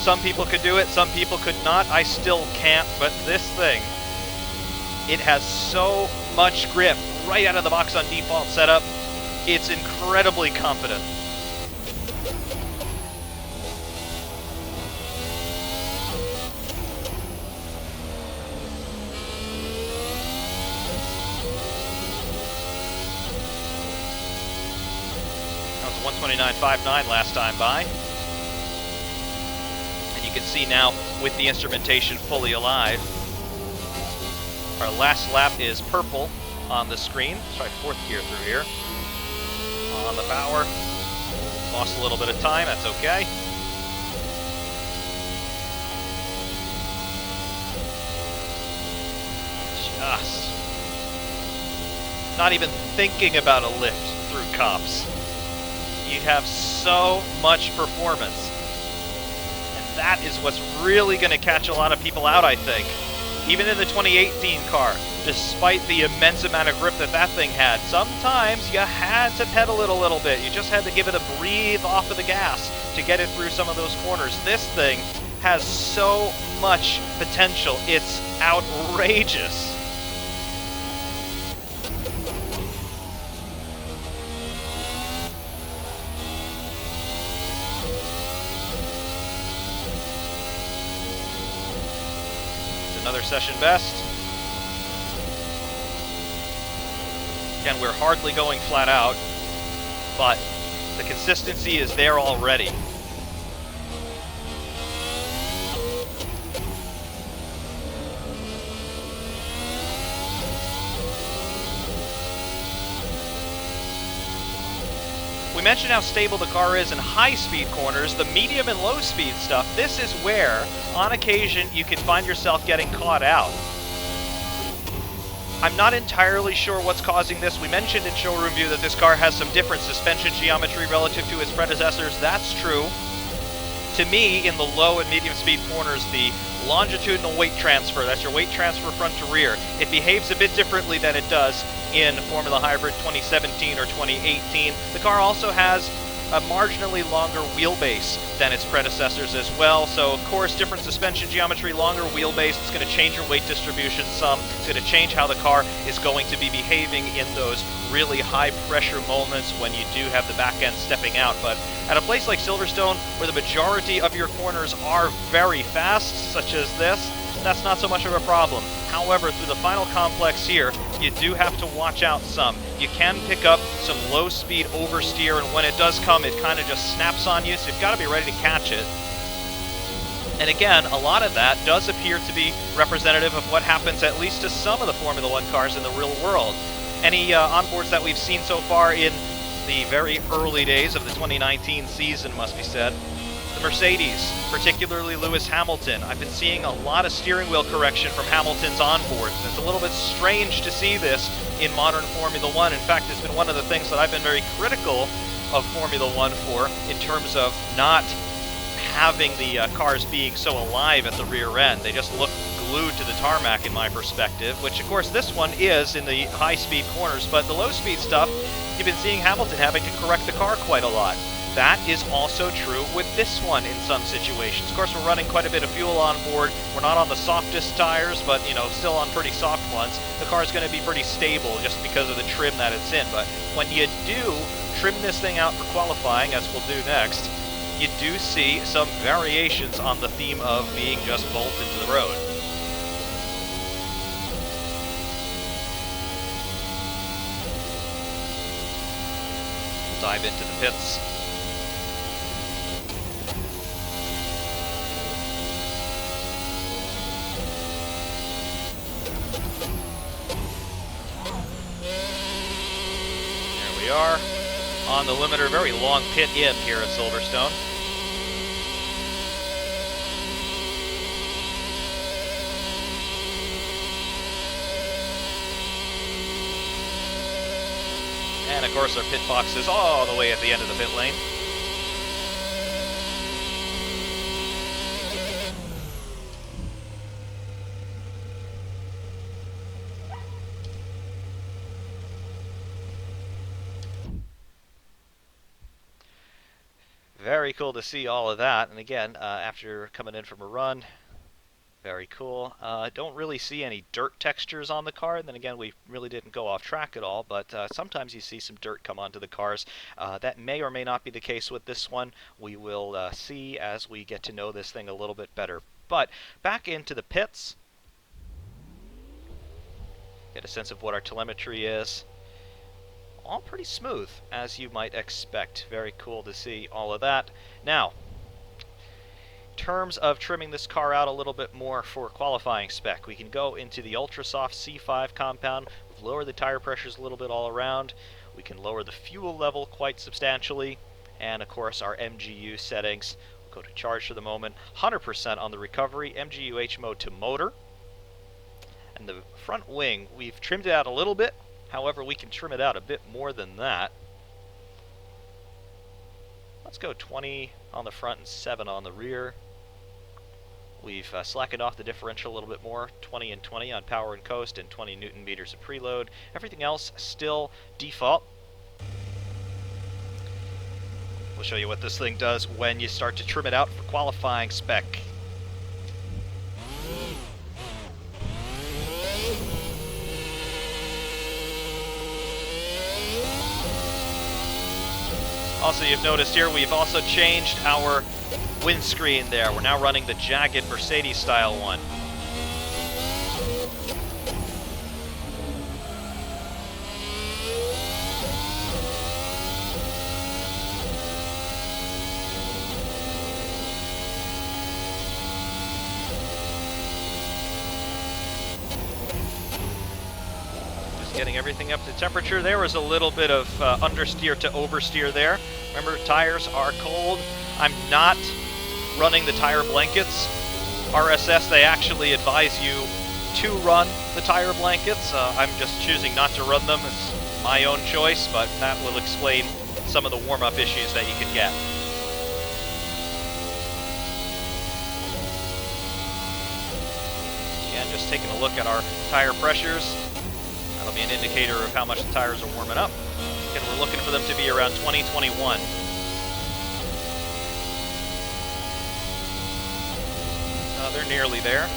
Some people could do it, some people could not. I still can't, but this thing, it has so much grip right out of the box on default setup. It's incredibly confident. That was 129.59 last time by. And you can see now with the instrumentation fully alive, our last lap is purple on the screen. Let's try 4th gear through here. On the power. Lost a little bit of time, that's okay. Just not even thinking about a lift through Copse. You have so much performance. And that is what's really going to catch a lot of people out, I think. Even in the 2018 car, despite the immense amount of grip that that thing had, sometimes you had to pedal it a little bit. You just had to give it a breathe off of the gas to get it through some of those corners. This thing has so much potential. It's outrageous. Another session best. Again, we're hardly going flat out, but the consistency is there already. We mentioned how stable the car is in high-speed corners, the medium and low-speed stuff. This is where, on occasion, you can find yourself getting caught out. I'm not entirely sure what's causing this. We mentioned in showroom view that this car has some different suspension geometry relative to its predecessors. That's true. To me, in the low and medium speed corners, the longitudinal weight transfer, that's your weight transfer front to rear, it behaves a bit differently than it does in Formula Hybrid 2017 or 2018. The car also has a marginally longer wheelbase than its predecessors as well. So, of course, different suspension geometry, longer wheelbase, it's going to change your weight distribution some. It's going to change how the car is going to be behaving in those really high-pressure moments when you do have the back end stepping out. But at a place like Silverstone, where the majority of your corners are very fast, such as this, that's not so much of a problem. However, through the final complex here, you do have to watch out some. You can pick up some low-speed oversteer, and when it does come, it kind of just snaps on you, so you've got to be ready to catch it. And again, a lot of that does appear to be representative of what happens at least to some of the Formula One cars in the real world. Any onboards that we've seen so far in the very early days of the 2019 season, must be said, the Mercedes, particularly Lewis Hamilton. I've been seeing a lot of steering wheel correction from Hamilton's onboards. It's a little bit strange to see this in modern Formula One. In fact, it's been one of the things that I've been very critical of Formula One for, in terms of not having the cars being so alive at the rear end. They just look glued to the tarmac in my perspective, which of course this one is in the high-speed corners, but the low-speed stuff, you've been seeing Hamilton having to correct the car quite a lot. That is also true with this one in some situations. Of course, we're running quite a bit of fuel on board. We're not on the softest tires, but, you know, still on pretty soft ones. The car's going to be pretty stable just because of the trim that it's in. But when you do trim this thing out for qualifying, as we'll do next, you do see some variations on the theme of being just bolted to the road. Dive into the pits. We are on the limiter, very long pit in here at Silverstone. And of course our pit box is all the way at the end of the pit lane. Very cool to see all of that, and again, after coming in from a run, very cool. Don't really see any dirt textures on the car, and then again, we really didn't go off track at all, but sometimes you see some dirt come onto the cars. That may or may not be the case with this one. We will see as we get to know this thing a little bit better. But back into the pits, get a sense of what our telemetry is. All pretty smooth, as you might expect. Very cool to see all of that. Now, in terms of trimming this car out a little bit more for qualifying spec, we can go into the ultra-soft C5 compound. We've lowered the tire pressures a little bit all around. We can lower the fuel level quite substantially. And, of course, our MGU settings. We'll go to charge for the moment. 100% on the recovery, MGU H mode to motor. And the front wing, we've trimmed it out a little bit. However, we can trim it out a bit more than that. Let's go 20 on the front and 7 on the rear. We've slackened off the differential a little bit more, 20 and 20 on power and coast and 20 Newton meters of preload. Everything else still default. We'll show you what this thing does when you start to trim it out for qualifying spec. Also, you've noticed here we've also changed our windscreen there. We're now running the jagged Mercedes style one. Getting everything up to temperature. There was a little bit of understeer to oversteer there. Remember, tires are cold. I'm not running the tire blankets. RSS, they actually advise you to run the tire blankets. I'm just choosing not to run them. It's my own choice, but that will explain some of the warm-up issues that you could get. Again, just taking a look at our tire pressures. That'll be an indicator of how much the tires are warming up. And we're looking for them to be around 2021. They're nearly there.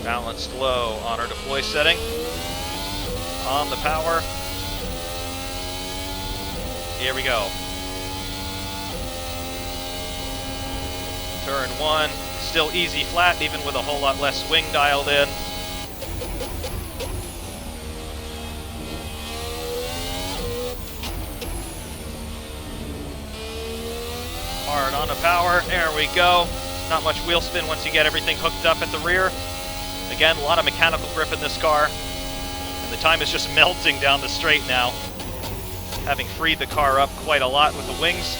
Balanced low on our deploy setting. On the power. Here we go. Turn one, still easy flat, even with a whole lot less swing dialed in. Hard on the power, there we go. Not much wheel spin once you get everything hooked up at the rear. Again, a lot of mechanical grip in this car. And the time is just melting down the straight now, having freed the car up quite a lot with the wings.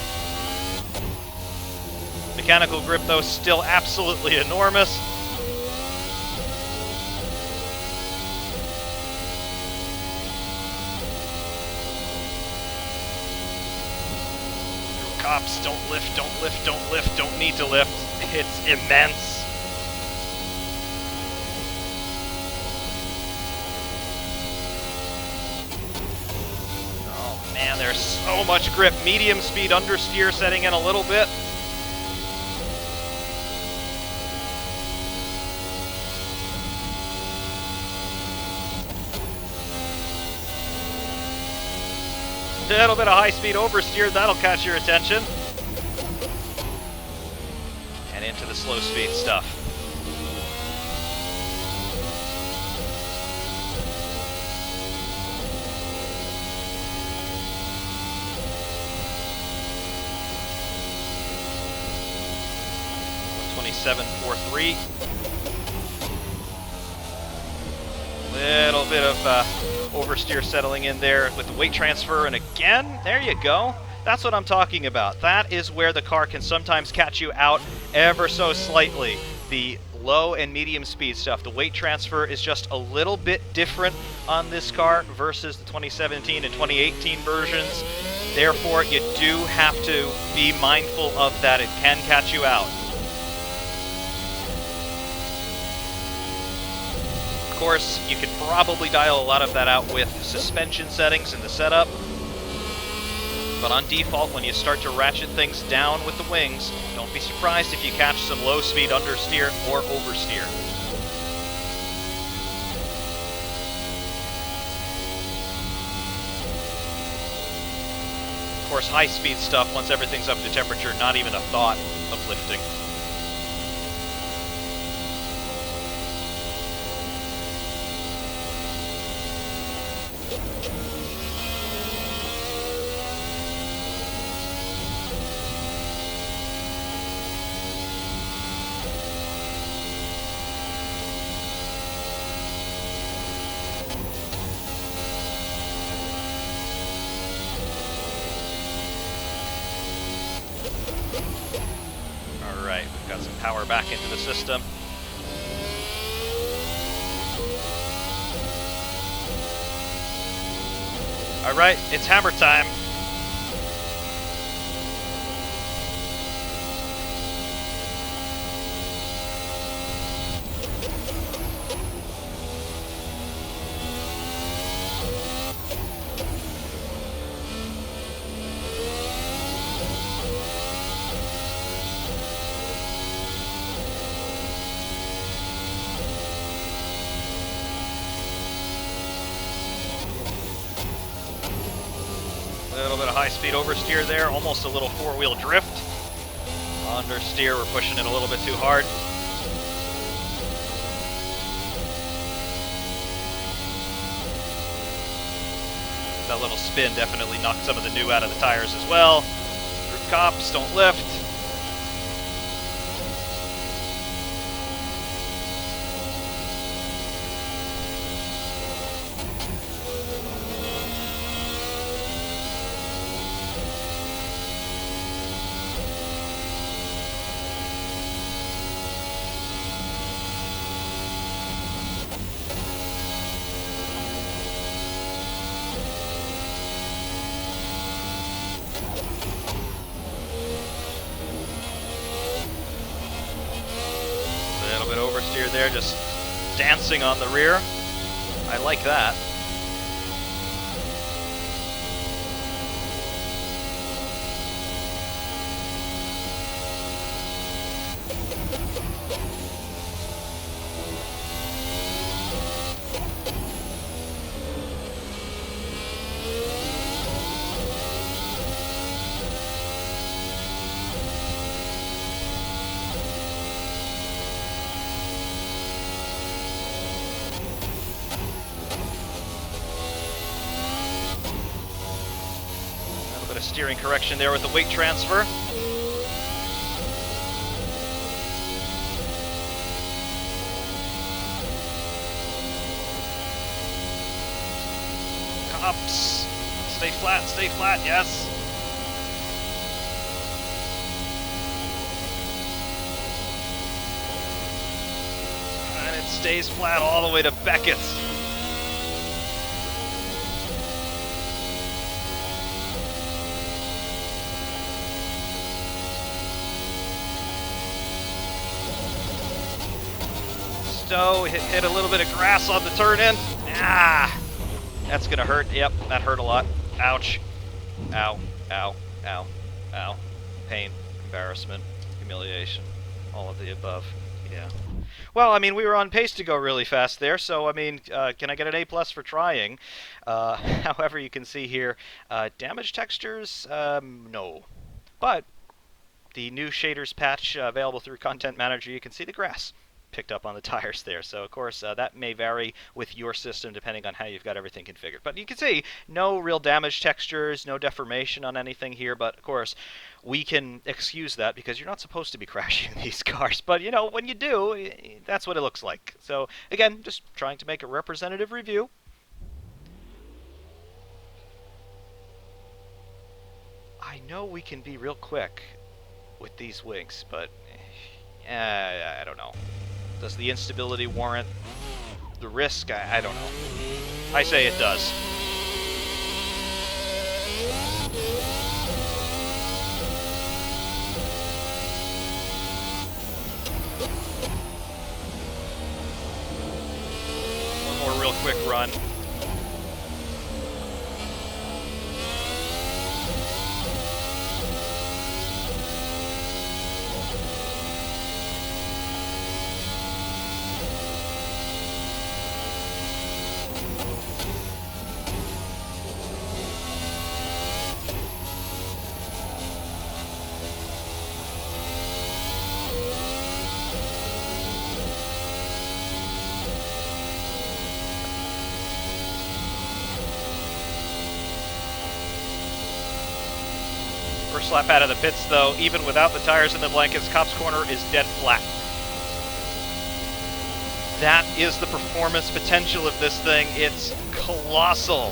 Mechanical grip, though, still absolutely enormous. Cops, don't lift, don't lift, don't lift, don't need to lift. It's immense. Man, there's so much grip. Medium speed understeer setting in a little bit. A little bit of high speed oversteer, that'll catch your attention. And into the slow speed stuff. .743. Little bit of oversteer settling in there with the weight transfer, and again, there you go. That's what I'm talking about. That is where the car can sometimes catch you out ever so slightly. The low and medium speed stuff. The weight transfer is just a little bit different on this car versus the 2017 and 2018 versions. Therefore, you do have to be mindful of that. It can catch you out. Of course, you could probably dial a lot of that out with suspension settings in the setup. But on default, when you start to ratchet things down with the wings, don't be surprised if you catch some low-speed understeer or oversteer. Of course, high-speed stuff, once everything's up to temperature, not even a thought of lifting. Alright, we've got some power back into the system. Alright, it's hammer time. A little bit of high-speed oversteer there, almost a little four-wheel drift. Understeer, we're pushing it a little bit too hard. That little spin definitely knocked some of the new out of the tires as well. Through cops, don't lift. A little bit oversteer there, just dancing on the rear. I like that. Steering correction there with the weight transfer. Cops. Stay flat, yes. And it stays flat all the way to Beckett's. Hit a little bit of grass on the turn in. Ah, that's gonna hurt. Yep, that hurt a lot. Ouch. Ow, ow, ow, ow. Pain, embarrassment, humiliation, all of the above. Yeah. Well, I mean, we were on pace to go really fast there, so, I mean, can I get an A+ for trying? However, you can see here, damage textures, no. But the new shaders patch available through Content Manager, you can see the grass picked up on the tires there. So, of course, that may vary with your system depending on how you've got everything configured. But you can see no real damage textures, no deformation on anything here. But, of course, we can excuse that because you're not supposed to be crashing these cars. But, you know, when you do, that's what it looks like. So, again, just trying to make a representative review. I know we can be real quick with these wings, but I don't know. Does the instability warrant the risk? I don't know. I say it does. One more real quick run. First lap out of the pits, though, even without the tires in the blankets, Cop's Corner is dead flat. That is the performance potential of this thing. It's colossal.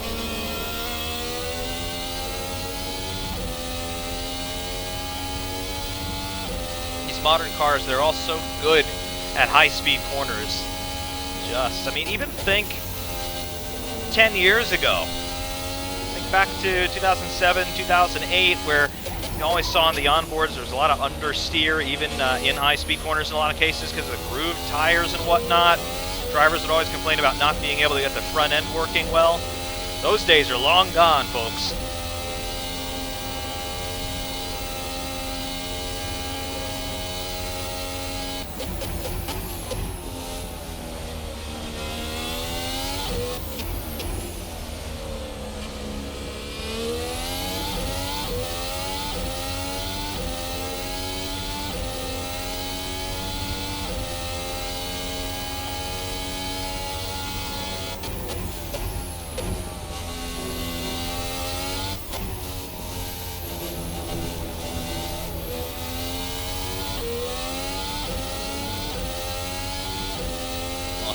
These modern cars, they're all so good at high-speed corners. I mean, even think 10 years ago. Like back to 2007, 2008, where you always saw on the onboards there was a lot of understeer, even in high-speed corners in a lot of cases because of the grooved tires and whatnot. Drivers would always complain about not being able to get the front end working well. Those days are long gone, folks.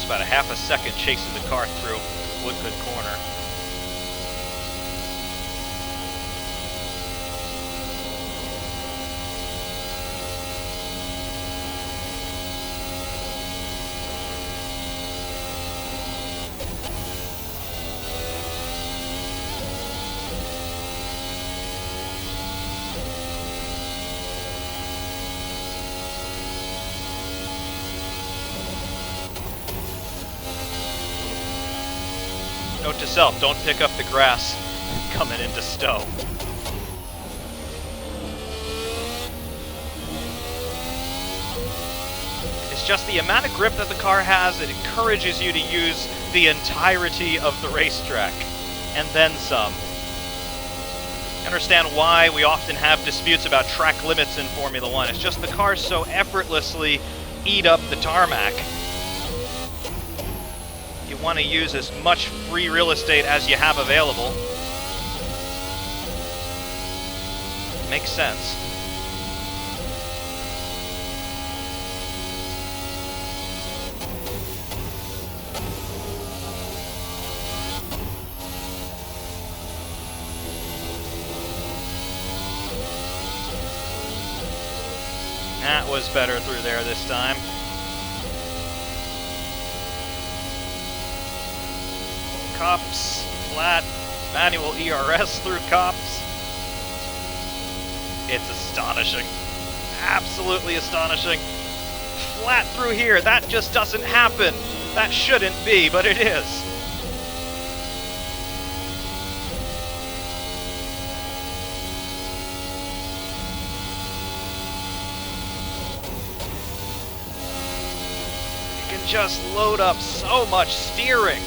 About a half a second chasing the car through Woodcote Corner. Note to self, don't pick up the grass coming into Stowe. It's just the amount of grip that the car has, it encourages you to use the entirety of the racetrack, and then some. I understand why we often have disputes about track limits in Formula One. It's just the cars so effortlessly eat up the tarmac. You want to use as much free real estate as you have available. Makes sense. That was better through there this time. Cops, flat, manual ERS through cops. It's astonishing. Absolutely astonishing. Flat through here, that just doesn't happen. That shouldn't be, but it is. You can just load up so much steering.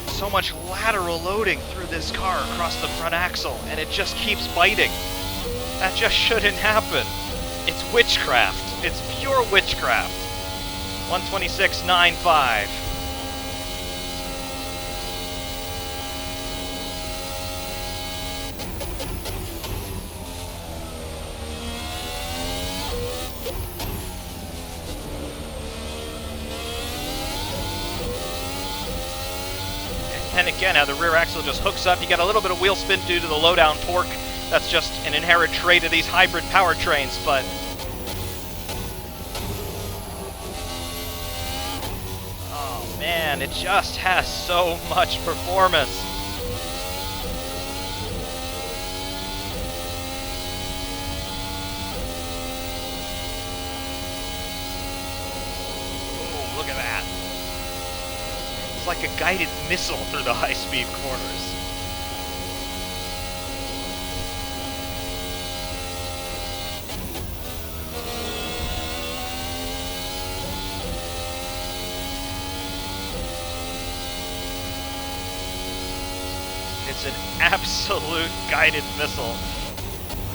So much lateral loading through this car across the front axle, and it just keeps biting. That just shouldn't happen. It's witchcraft. It's pure witchcraft. 126.95. And again, how the rear axle just hooks up. You get a little bit of wheel spin due to the low-down torque. That's just an inherent trait of these hybrid powertrains, but oh man, it just has so much performance. Ooh, look at that. It's like a guided missile through the high-speed corners. It's an absolute guided missile.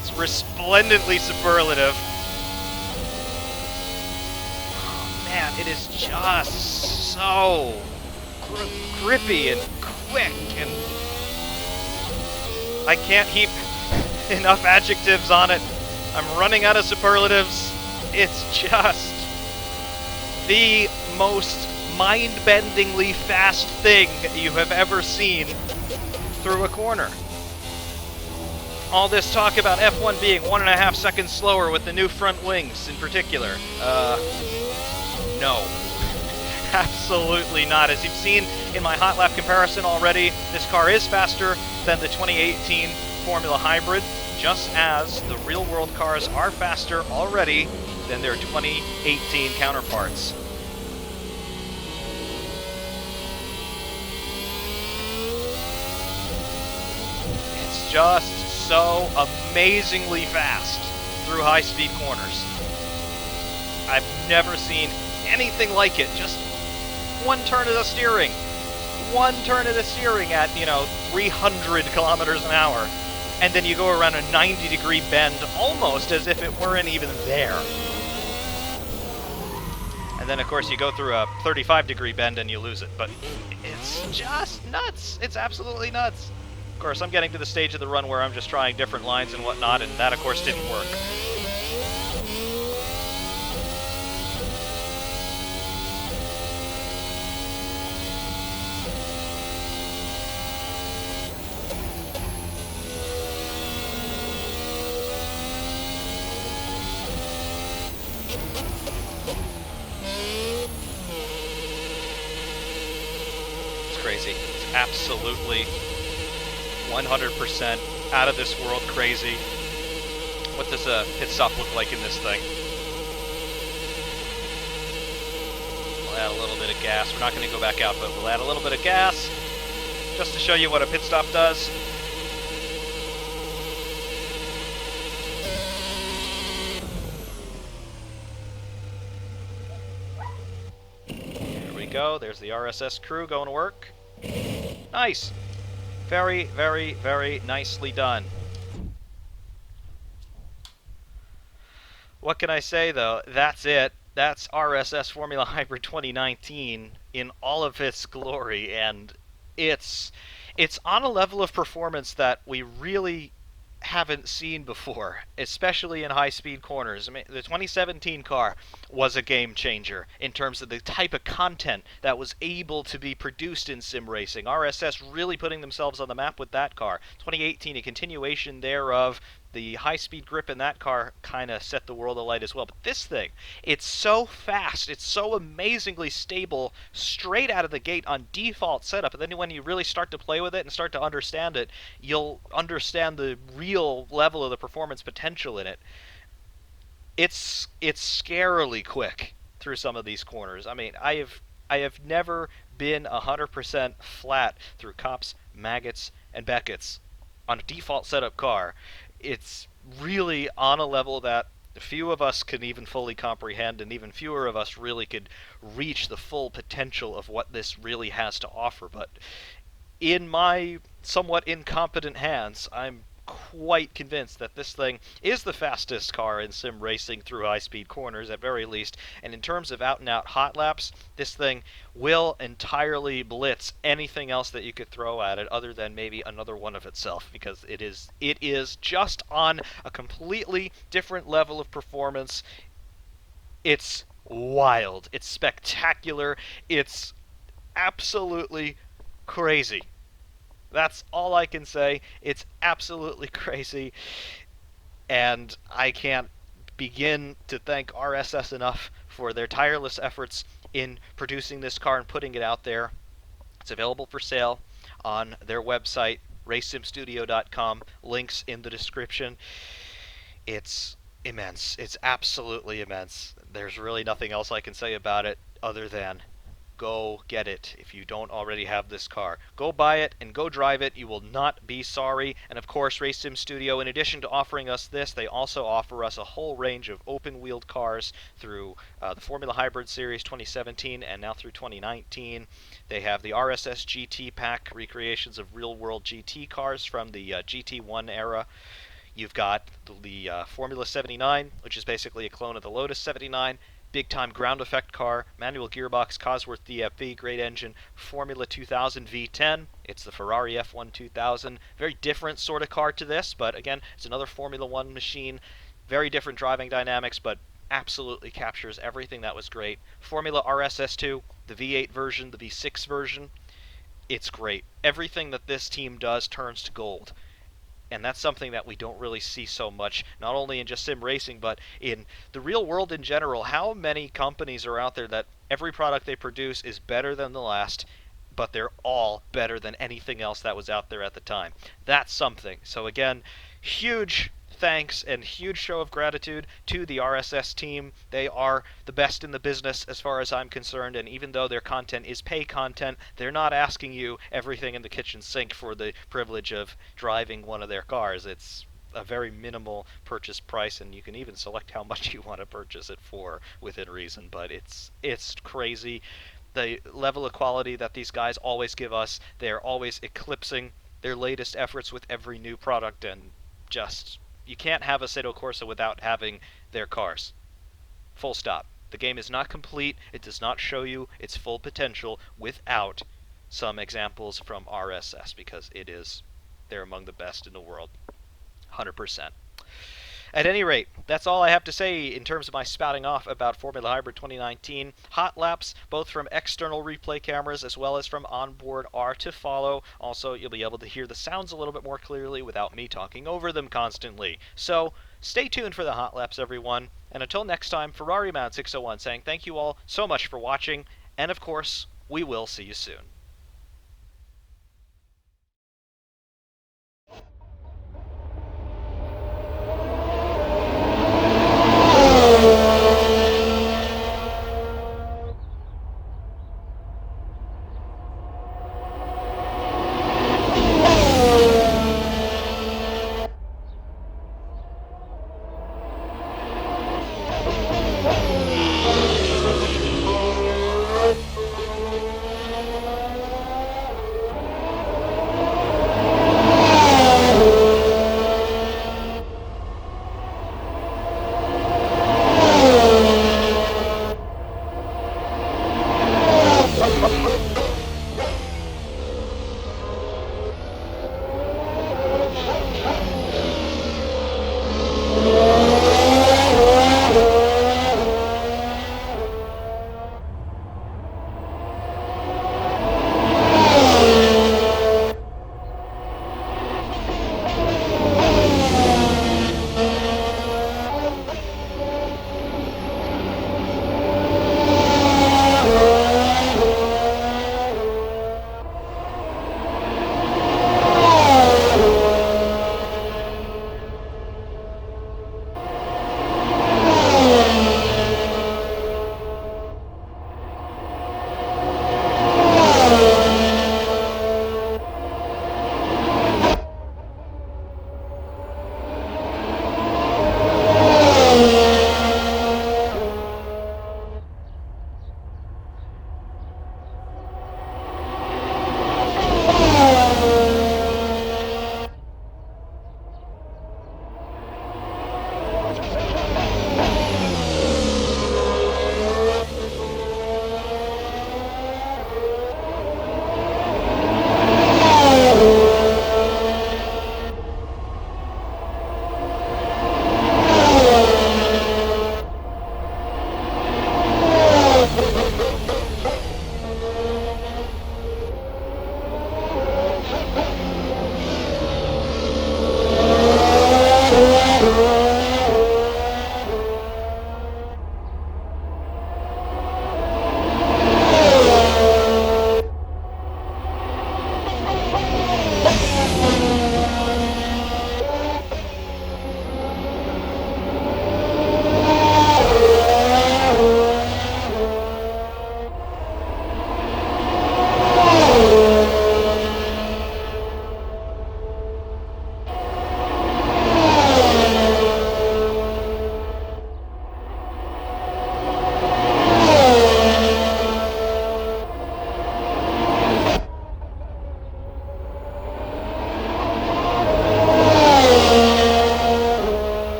It's resplendently superlative. Oh, man, it is just so grippy and quick, and I can't heap enough adjectives on it. I'm running out of superlatives. It's just the most mind-bendingly fast thing you have ever seen through a corner. All this talk about F1 being 1.5 seconds slower with the new front wings in particular. No. Absolutely not. As you've seen in my hot lap comparison already, this car is faster than the 2018 Formula Hybrid, just as the real-world cars are faster already than their 2018 counterparts. It's just so amazingly fast through high-speed corners. I've never seen anything like it. Just one turn of the steering. One turn of the steering at, 300 kilometers an hour. And then you go around a 90-degree bend almost as if it weren't even there. And then, of course, you go through a 35-degree bend and you lose it. But it's just nuts. It's absolutely nuts. Of course, I'm getting to the stage of the run where I'm just trying different lines and whatnot, and that, of course, didn't work. Crazy. It's absolutely 100% out of this world crazy. What does a pit stop look like in this thing? We'll add a little bit of gas. We're not going to go back out, but we'll add a little bit of gas just to show you what a pit stop does. There we go. There's the RSS crew going to work. Nice. Very, very, very nicely done. What can I say, though? That's it. That's RSS Formula Hybrid 2019 in all of its glory, and it's on a level of performance that we really haven't seen before, especially in high-speed corners. I mean, the 2017 car was a game changer in terms of the type of content that was able to be produced in sim racing. RSS really putting themselves on the map with that car. 2018, a continuation thereof. The high-speed grip in that car kind of set the world alight as well. But this thing, it's so fast, it's so amazingly stable straight out of the gate on default setup. And then when you really start to play with it and start to understand it, you'll understand the real level of the performance potential in it. It's scarily quick through some of these corners. I mean, I have never been 100% flat through Cops, Maggots, and Beckett's on a default setup car. It's really on a level that few of us can even fully comprehend, and even fewer of us really could reach the full potential of what this really has to offer. But in my somewhat incompetent hands, I'm quite convinced that this thing is the fastest car in sim racing through high-speed corners, at very least. And in terms of out-and-out hot laps, this thing will entirely blitz anything else that you could throw at it, other than maybe another one of itself, because it is just on a completely different level of performance. It's wild. It's spectacular. It's absolutely crazy. That's all I can say. It's absolutely crazy, and I can't begin to thank RSS enough for their tireless efforts in producing this car and putting it out there. It's available for sale on their website, racesimstudio.com. Links in the description. It's immense. It's absolutely immense. There's really nothing else I can say about it other than go get it if you don't already have this car. Go buy it and go drive it. You will not be sorry. And of course, Race Sim Studio, in addition to offering us this, they also offer us a whole range of open-wheeled cars through the Formula Hybrid Series 2017 and now through 2019. They have the RSS GT Pack, recreations of real-world GT cars from the GT1 era. You've got the Formula 79, which is basically a clone of the Lotus 79. Big-time ground effect car, manual gearbox, Cosworth DFV, great engine, Formula 2000 V10. It's the Ferrari F1 2000. Very different sort of car to this, but again, it's another Formula 1 machine. Very different driving dynamics, but absolutely captures everything that was great. Formula RSS2, the V8 version, the V6 version. It's great. Everything that this team does turns to gold. And that's something that we don't really see so much, not only in just sim racing, but in the real world in general. How many companies are out there that every product they produce is better than the last, but they're all better than anything else that was out there at the time? That's something. So again, huge thanks and huge show of gratitude to the RSS team. They are the best in the business as far as I'm concerned, and even though their content is pay content, they're not asking you everything in the kitchen sink for the privilege of driving one of their cars. It's a very minimal purchase price, and you can even select how much you want to purchase it for within reason, but it's crazy the level of quality that these guys always give us. They're always eclipsing their latest efforts with every new product, and just you can't have Assetto Corsa without having their cars. Full stop. The game is not complete. It does not show you its full potential without some examples from RSS, because they're among the best in the world. 100%. At any rate, that's all I have to say in terms of my spouting off about Formula Hybrid 2019. Hot laps, both from external replay cameras as well as from onboard, are to follow. Also, you'll be able to hear the sounds a little bit more clearly without me talking over them constantly. So, stay tuned for the hot laps, everyone. And until next time, Ferrari Man 601 saying thank you all so much for watching, and of course, we will see you soon.